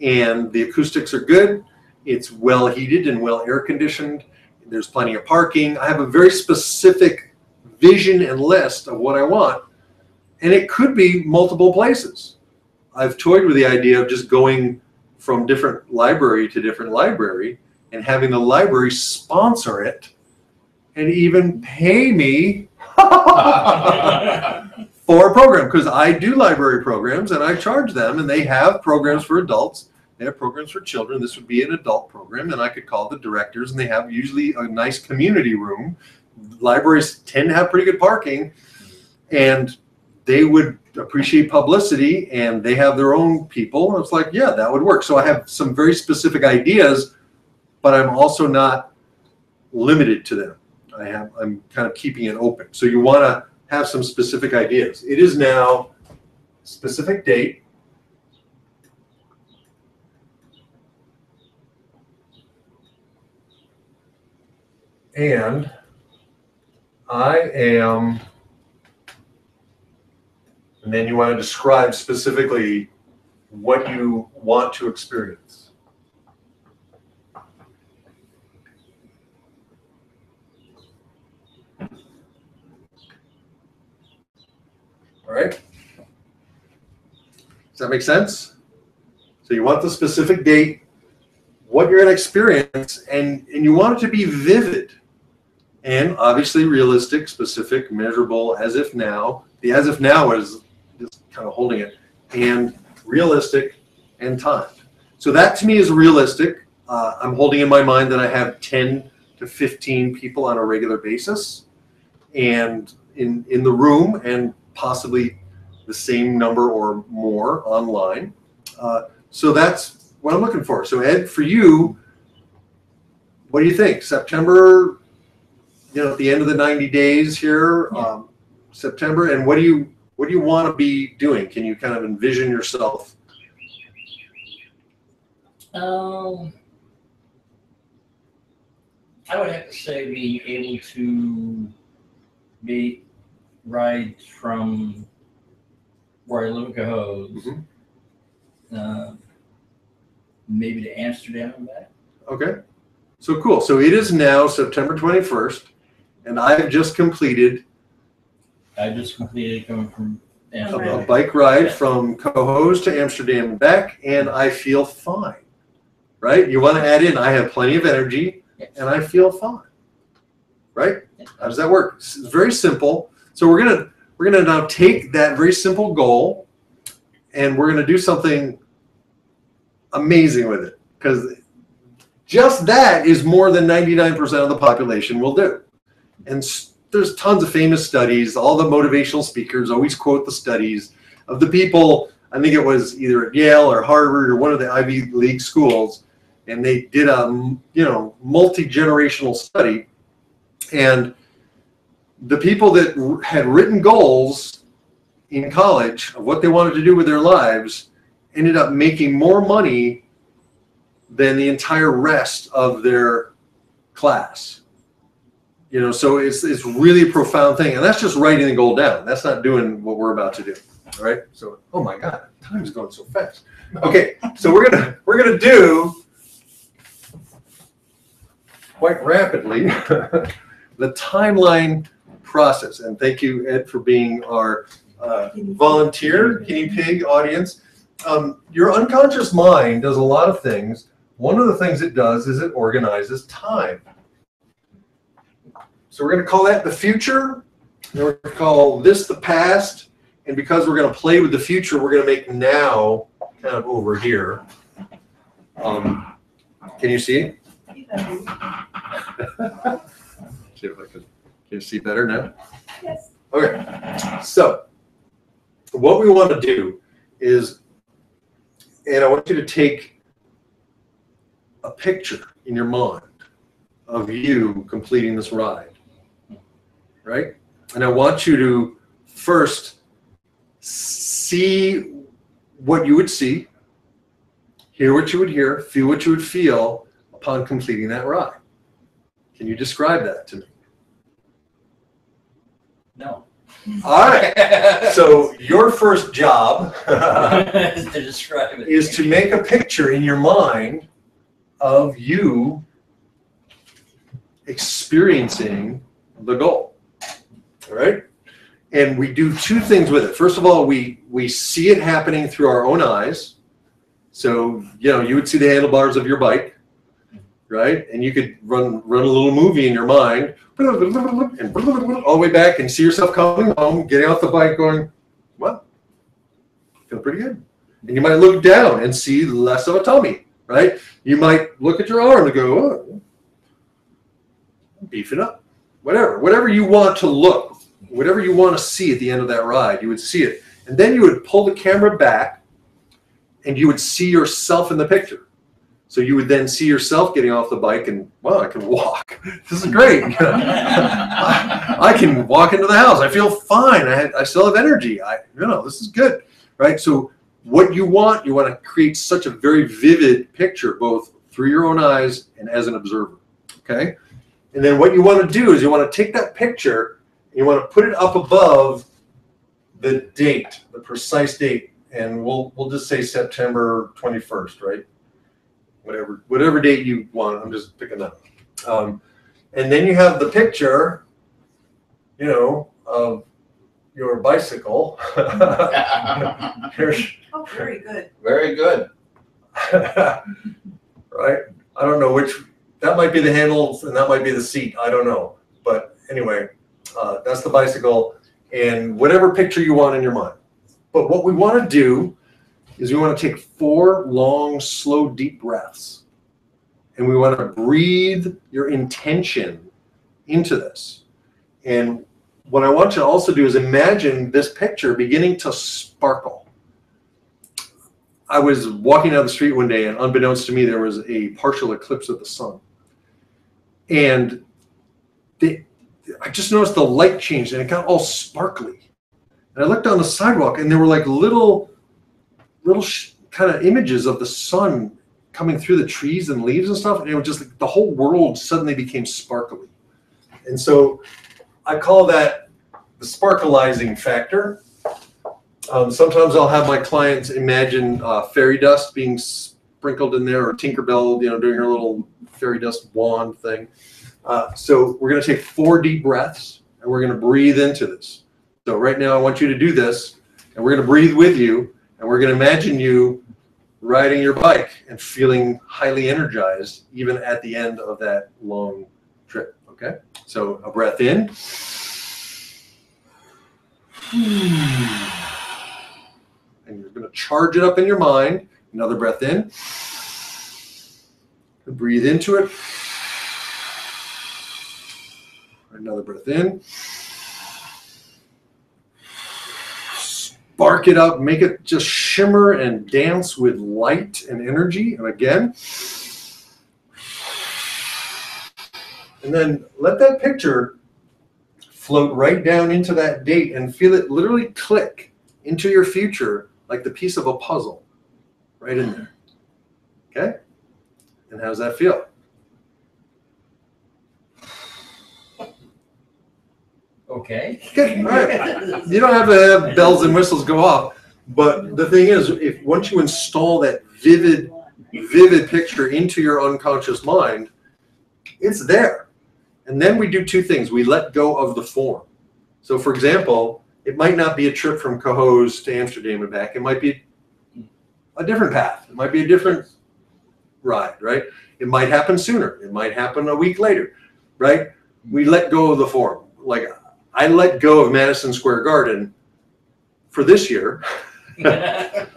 and the acoustics are good. It's well heated and well air conditioned. There's plenty of parking. I have a very specific vision and list of what I want, and it could be multiple places. I've toyed with the idea of just going from different library to different library and having the library sponsor it and even pay me for a program, because I do library programs and I charge them, and they have programs for adults, they have programs for children. This would be an adult program, and I could call the directors, and they have usually a nice community room. Libraries tend to have pretty good parking, and they would appreciate publicity, and they have their own people. And it's like, yeah, that would work. So I have some very specific ideas, but I'm also not limited to them. I'm kind of keeping it open. So you want to have some specific ideas. It is now specific date. And I am, and then you want to describe specifically what you want to experience. All right. Does that make sense? So you want the specific date, what you're going to experience, and you want it to be vivid. And obviously realistic, specific, measurable, as if now. The as if now is just kind of holding it. And realistic and timed. So that to me is realistic. I'm holding in my mind that I have 10 to 15 people on a regular basis and in the room, and possibly the same number or more online. So that's what I'm looking for. So Ed, for you, what do you think? September, at the end of the 90 days here, yeah. September, and what do you want to be doing? Can you kind of envision yourself? I would have to say being able to ride from where I live in Cohoes, maybe to Amsterdam and back. Okay, so cool. So it is now September 21st, and I've just completed. Coming from Amsterdam. A bike ride from Cohoes to Amsterdam and back, and I feel fine. Right? You want to add in, I have plenty of energy, and I feel fine. Right? How does that work? It's very simple. So we're gonna now take that very simple goal, and we're gonna do something amazing with it, because just that is more than 99% of the population will do. And there's tons of famous studies. All the motivational speakers always quote the studies of the people. I think it was either at Yale or Harvard or one of the Ivy League schools, and they did a multi-generational study, and the people that had written goals in college of what they wanted to do with their lives ended up making more money than the entire rest of their class. So it's really a profound thing, and that's just writing the goal down. That's not doing what we're about to do. All right. So, oh my God, time is going so fast. Okay, so we're gonna do quite rapidly the timeline process. And thank you, Ed, for being our volunteer guinea pig audience. Your unconscious mind does a lot of things. One of the things it does is it organizes time. So we're going to call that the future, and we're going to call this the past, and because we're going to play with the future, we're going to make now kind of over here. Can you see? See if I can you see better now? Yes. Okay, so what we want to do is, and I want you to take a picture in your mind of you completing this ride, right? And I want you to first see what you would see, hear what you would hear, feel what you would feel upon completing that ride. Can you describe that to me? No. All right. So your first job To describe it. is to make a picture in your mind of you experiencing the goal. All right. And we do two things with it. First of all, we see it happening through our own eyes. So, you would see the handlebars of your bike, right? And you could run a little movie in your mind and all the way back and see yourself coming home, getting off the bike going, well, feel pretty good. And you might look down and see less of a tummy, right? You might look at your arm and go, oh, beefing up, whatever you want to look, whatever you want to see at the end of that ride, you would see it. And then you would pull the camera back and you would see yourself in the picture. So you would then see yourself getting off the bike and, wow, I can walk. This is great. I can walk into the house. I feel fine. I still have energy. This is good, right? So what you want to create such a very vivid picture, both through your own eyes and as an observer, okay? And then what you want to do is you want to take that picture and you want to put it up above the date, the precise date, and we'll just say September 21st, right? Whatever date you want. I'm just picking that. And then you have the picture, of your bicycle. Oh, very good. Very good. Right? I don't know which. That might be the handles and that might be the seat. I don't know. But anyway, that's the bicycle and whatever picture you want in your mind. But what we want to do is we want to take 4 long, slow, deep breaths. And we want to breathe your intention into this. And what I want you to also do is imagine this picture beginning to sparkle. I was walking down the street one day and unbeknownst to me, there was a partial eclipse of the sun. And I just noticed the light changed and it got all sparkly. And I looked on the sidewalk and there were like little kind of images of the sun coming through the trees and leaves and stuff. And it was just like the whole world suddenly became sparkly. And so I call that the sparkleizing factor. Sometimes I'll have my clients imagine fairy dust being sprinkled in there, or Tinkerbell, doing her little fairy dust wand thing. So we're going to take 4 deep breaths and we're going to breathe into this. So right now I want you to do this and we're going to breathe with you and we're going to imagine you riding your bike and feeling highly energized even at the end of that long trip. Okay? So a breath in. And you're going to charge it up in your mind. Another breath in. Breathe into it. Another breath in. Spark it up. Make it just shimmer and dance with light and energy. And again. And then let that picture float right down into that date and feel it literally click into your future like the piece of a puzzle right in there. Okay? And how does that feel? Okay. Good. All right. You don't have to have bells and whistles go off. But the thing is, if once you install that vivid picture into your unconscious mind, it's there. And then we do 2 things. We let go of the form. So for example, it might not be a trip from Cohoes to Amsterdam and back. It might be a different path. It might be a different ride, right? It might happen sooner. It might happen a week later, right? We let go of the form. Like I let go of Madison Square Garden for this year, but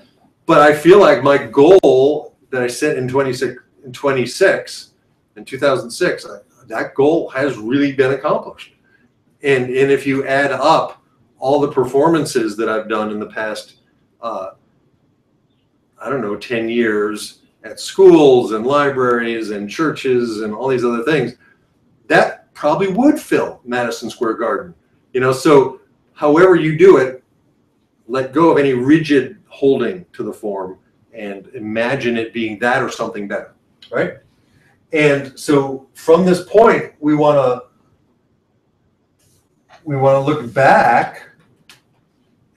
I feel like my goal that I set in 2006, that goal has really been accomplished. And if you add up all the performances that I've done in the past, 10 years at schools and libraries and churches and all these other things, that probably would fill Madison Square Garden. So however you do it, let go of any rigid holding to the form and imagine it being that or something better, right? And so from this point, we want to look back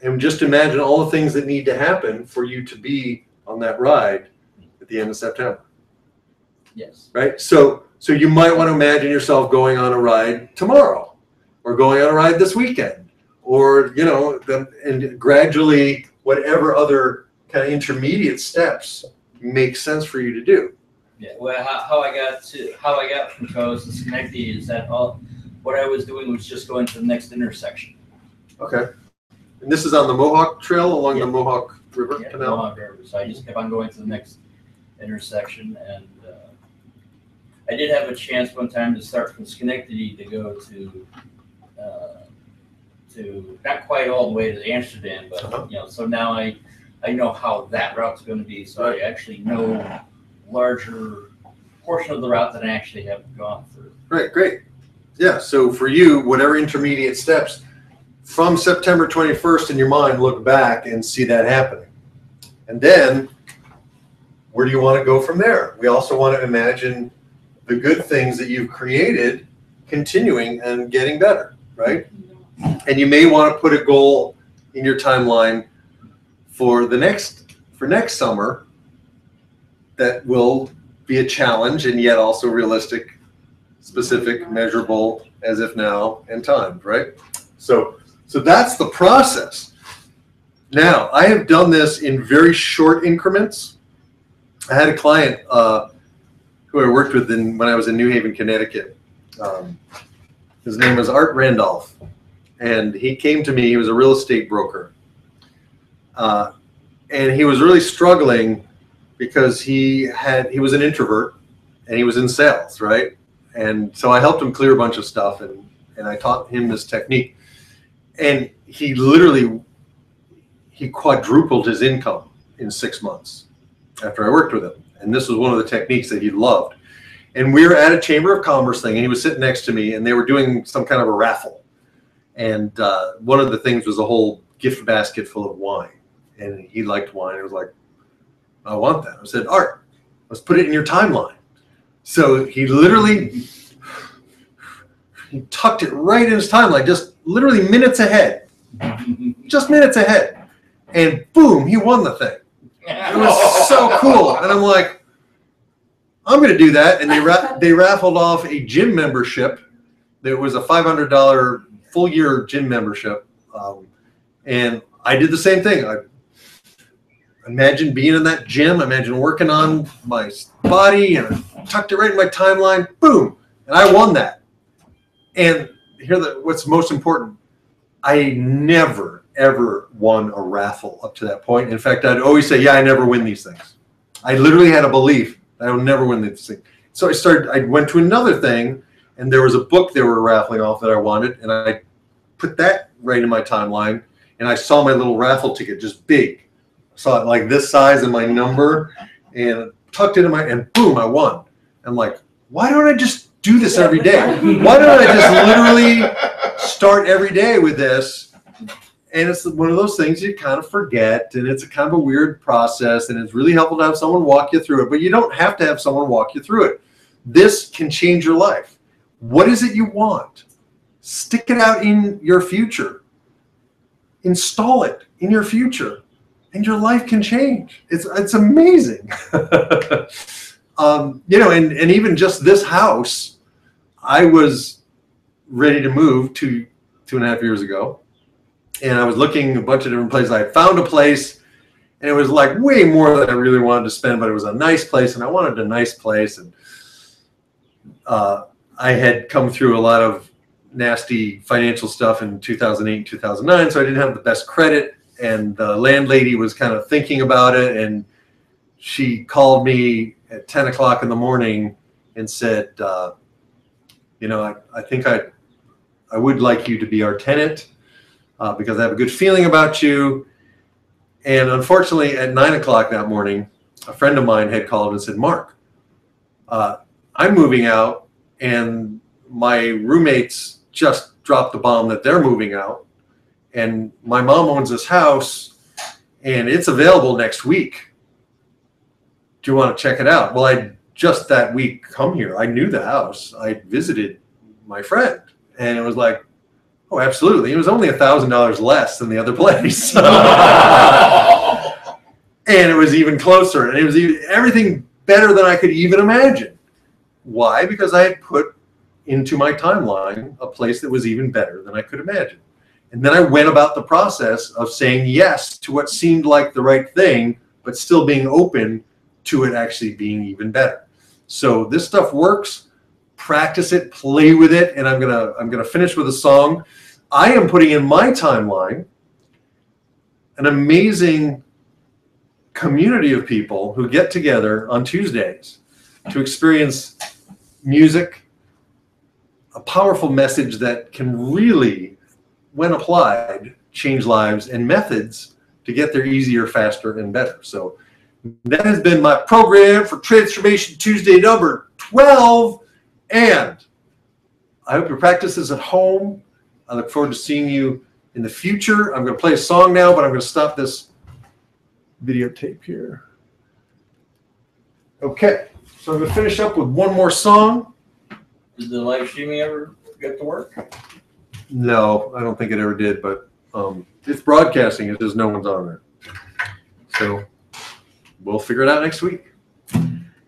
And just imagine all the things that need to happen for you to be on that ride at the end of September. Yes. Right? So you might want to imagine yourself going on a ride tomorrow, or going on a ride this weekend, or, you know, and gradually whatever other kind of intermediate steps make sense for you to do. Yeah. Well, how I got from Coast to Schenectady is that what I was doing was just going to the next intersection. Okay. And this is on the Mohawk Trail along Yeah. the Mohawk River Yeah, Canal? Mohawk River. So I just kept on going to the next intersection, and I did have a chance one time to start from Schenectady to go to not quite all the way to Amsterdam, but you know, so now I know how that route's going to be, so I actually know larger portion of the route that I actually have gone through. Right, great. Yeah, so for you, whatever intermediate steps, from September 21st in your mind, look back and see that happening. And then, where do you want to go from there? We also want to imagine the good things that you've created continuing and getting better, right? And you may want to put a goal in your timeline for next summer that will be a challenge and yet also realistic, specific, measurable, as if now, and timed, right? So that's the process. Now, I have done this in very short increments. I had a client who I worked with when I was in New Haven, Connecticut. His name was Art Randolph. And he came to me, he was a real estate broker. And he was really struggling because he was an introvert and he was in sales, right? And so I helped him clear a bunch of stuff, and I taught him this technique. And he quadrupled his income in 6 months after I worked with him. And this was one of the techniques that he loved. And we were at a Chamber of Commerce thing, and he was sitting next to me, and they were doing some kind of a raffle. And one of the things was a whole gift basket full of wine. And he liked wine. I was like, I want that. I said, Art, let's put it in your timeline. So he tucked it right in his timeline, just literally minutes ahead. Just minutes ahead. And boom, he won the thing. It was so cool. And I'm like, I'm going to do that. And they raffled off a gym membership. There was a $500 full year gym membership. And I did the same thing. I imagine being in that gym, imagine working on my body, and I tucked it right in my timeline. Boom. And I won that. And what's most important, I never, ever won a raffle up to that point. In fact, I'd always say, yeah, I never win these things. I literally had a belief that I would never win these things. So I went to another thing, and there was a book they were raffling off that I wanted, and I put that right in my timeline, and I saw my little raffle ticket just big. I saw it like this size and my number, and tucked it in and boom, I won. I'm like, why don't I just do this every day? Why don't I just literally start every day with this? And it's one of those things you kind of forget, and it's a kind of a weird process, and it's really helpful to have someone walk you through it, but you don't have to have someone walk you through it. This can change your life. What is it you want? Stick it out in your future. Install it in your future, and your life can change. It's amazing. You know, and even just this house, I was ready to move 2.5 years ago. And I was looking a bunch of different places. I found a place, and it was like way more than I really wanted to spend, but it was a nice place, and I wanted a nice place. And I had come through a lot of nasty financial stuff in 2008, 2009, so I didn't have the best credit. And the landlady was kind of thinking about it, and she called me at 10 o'clock in the morning and said, you know, I think I would like you to be our tenant. Because I have a good feeling about you. And unfortunately, at 9 o'clock that morning, a friend of mine had called and said, Mark, I'm moving out, and my roommates just dropped the bomb that they're moving out. And my mom owns this house, and it's available next week. Do you want to check it out? Well, I just that week come here. I knew the house. I visited my friend, and it was like, Oh, absolutely. It was only $1,000 less than the other place. And it was even closer, and it was everything better than I could even imagine. Why? Because I had put into my timeline a place that was even better than I could imagine. And then I went about the process of saying yes to what seemed like the right thing, but still being open to it actually being even better. So this stuff works. Practice it, play with it, and I'm gonna finish with a song. I am putting in my timeline an amazing community of people who get together on Tuesdays to experience music, a powerful message that can really, when applied, change lives, and methods to get there easier, faster, and better. So that has been my program for Transformation Tuesday number 12. And I hope your practice is at home. I look forward to seeing you in the future. I'm going to play a song now, but I'm going to stop this videotape here. Okay, so I'm going to finish up with one more song. Did the live streaming ever get to work? No, I don't think it ever did, but it's broadcasting. It's just no one's on there. So we'll figure it out next week.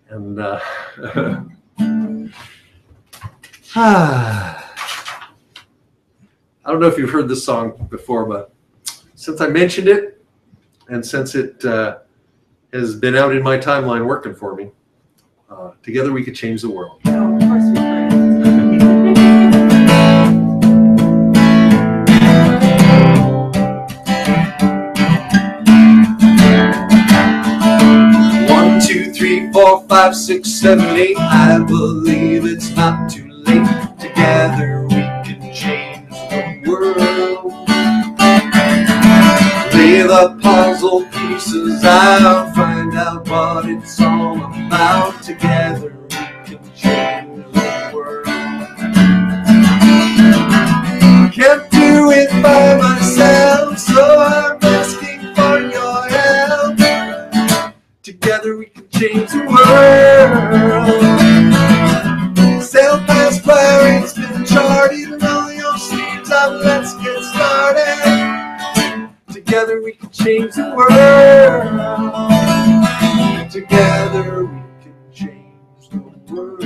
And I don't know if you've heard this song before, but since I mentioned it, and since it has been out in my timeline working for me, together we could change the world. Oh, of course we can. 1, 2, 3, 4, 5, 6, 7, 8. I believe it's not too late. Together we can change the world. Lay the puzzle pieces out, find out what it's all about. Together we can change the world. Can't do it by myself, so I'm asking for your help. Together we can change the world. Sail past where it's been charted, roll your sleeves up, let's get started. Together we can change the world. Together we can change the world.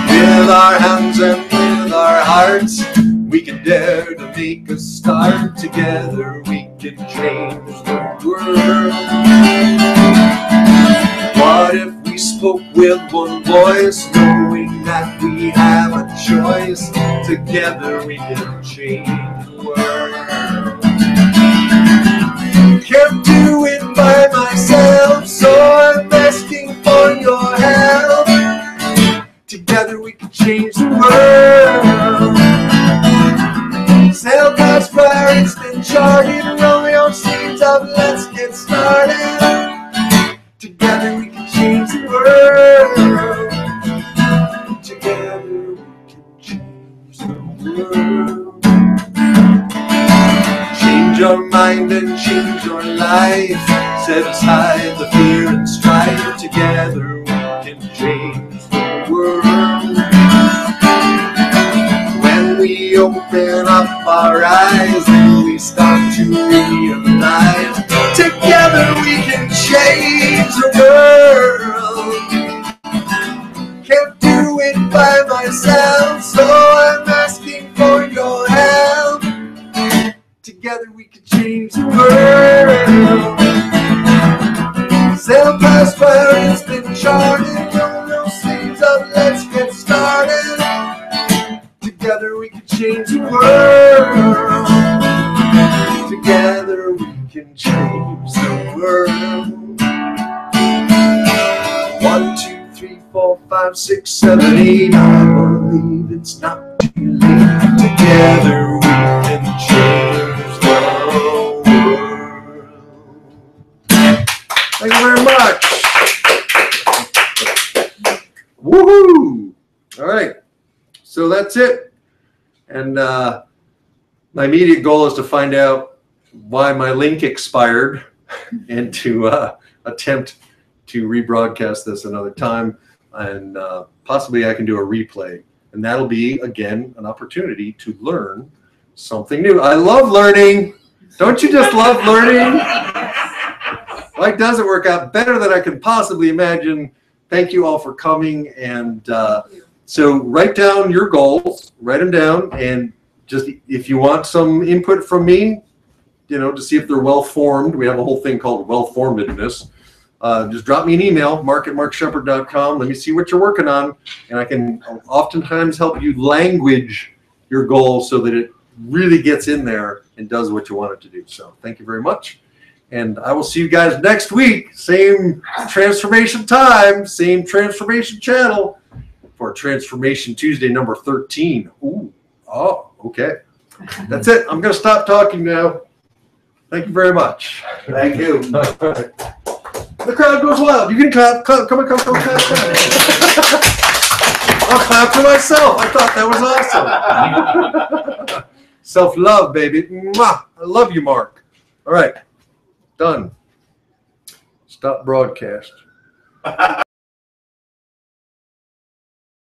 With our hands and with our hearts, we can dare to make a start. Together we can change the world. What if we spoke with one voice, knowing that we have a choice? Together we can change the world. Can't do it by myself, so I'm asking for your help. Together we can change the world. Sail past where it's been charted, roll your sleeves up, let's get started. Together we can change the world. Together we can change the world. Change your mind and change your life. Set aside the fear and strife. Together we can change the world. When we open up our eyes, then we start to realize. Together we can change the world. Can't do it by myself, so I'm asking for your help. Together we can change the world. Sail past where it's been charted, roll those sleeves up, let's get started. Together we can change the world. Together we can change the world. 1, 2, 3, 4, 5, 6, 7, 8. I believe it's not too late. Together we can change the world. Thank you very much. Woohoo! All right. So that's it. And my immediate goal is to find out why my link expired and to attempt to rebroadcast this another time. And possibly I can do a replay. And And that'll be, again, an opportunity to learn something new. I love learning. Don't you just love learning? Life doesn't work out better than I can possibly imagine. Thank you all for coming. And so write down your goals, write them down. And just if you want some input from me, to see if they're well-formed, we have a whole thing called well-formedness. Just drop me an email, mark@markshepard.com. Let me see what you're working on. And I can oftentimes help you language your goals so that it really gets in there and does what you want it to do. So thank you very much. And I will see you guys next week. Same transformation time, same transformation channel for Transformation Tuesday number 13. Ooh, oh, okay. That's it. I'm going to stop talking now. Thank you very much. Thank you. The crowd goes wild. You can clap. Come on, clap. I'll clap for myself. I thought that was awesome. Self-love, baby. Mwah. I love you, Mark. All right. Done. Stop broadcast.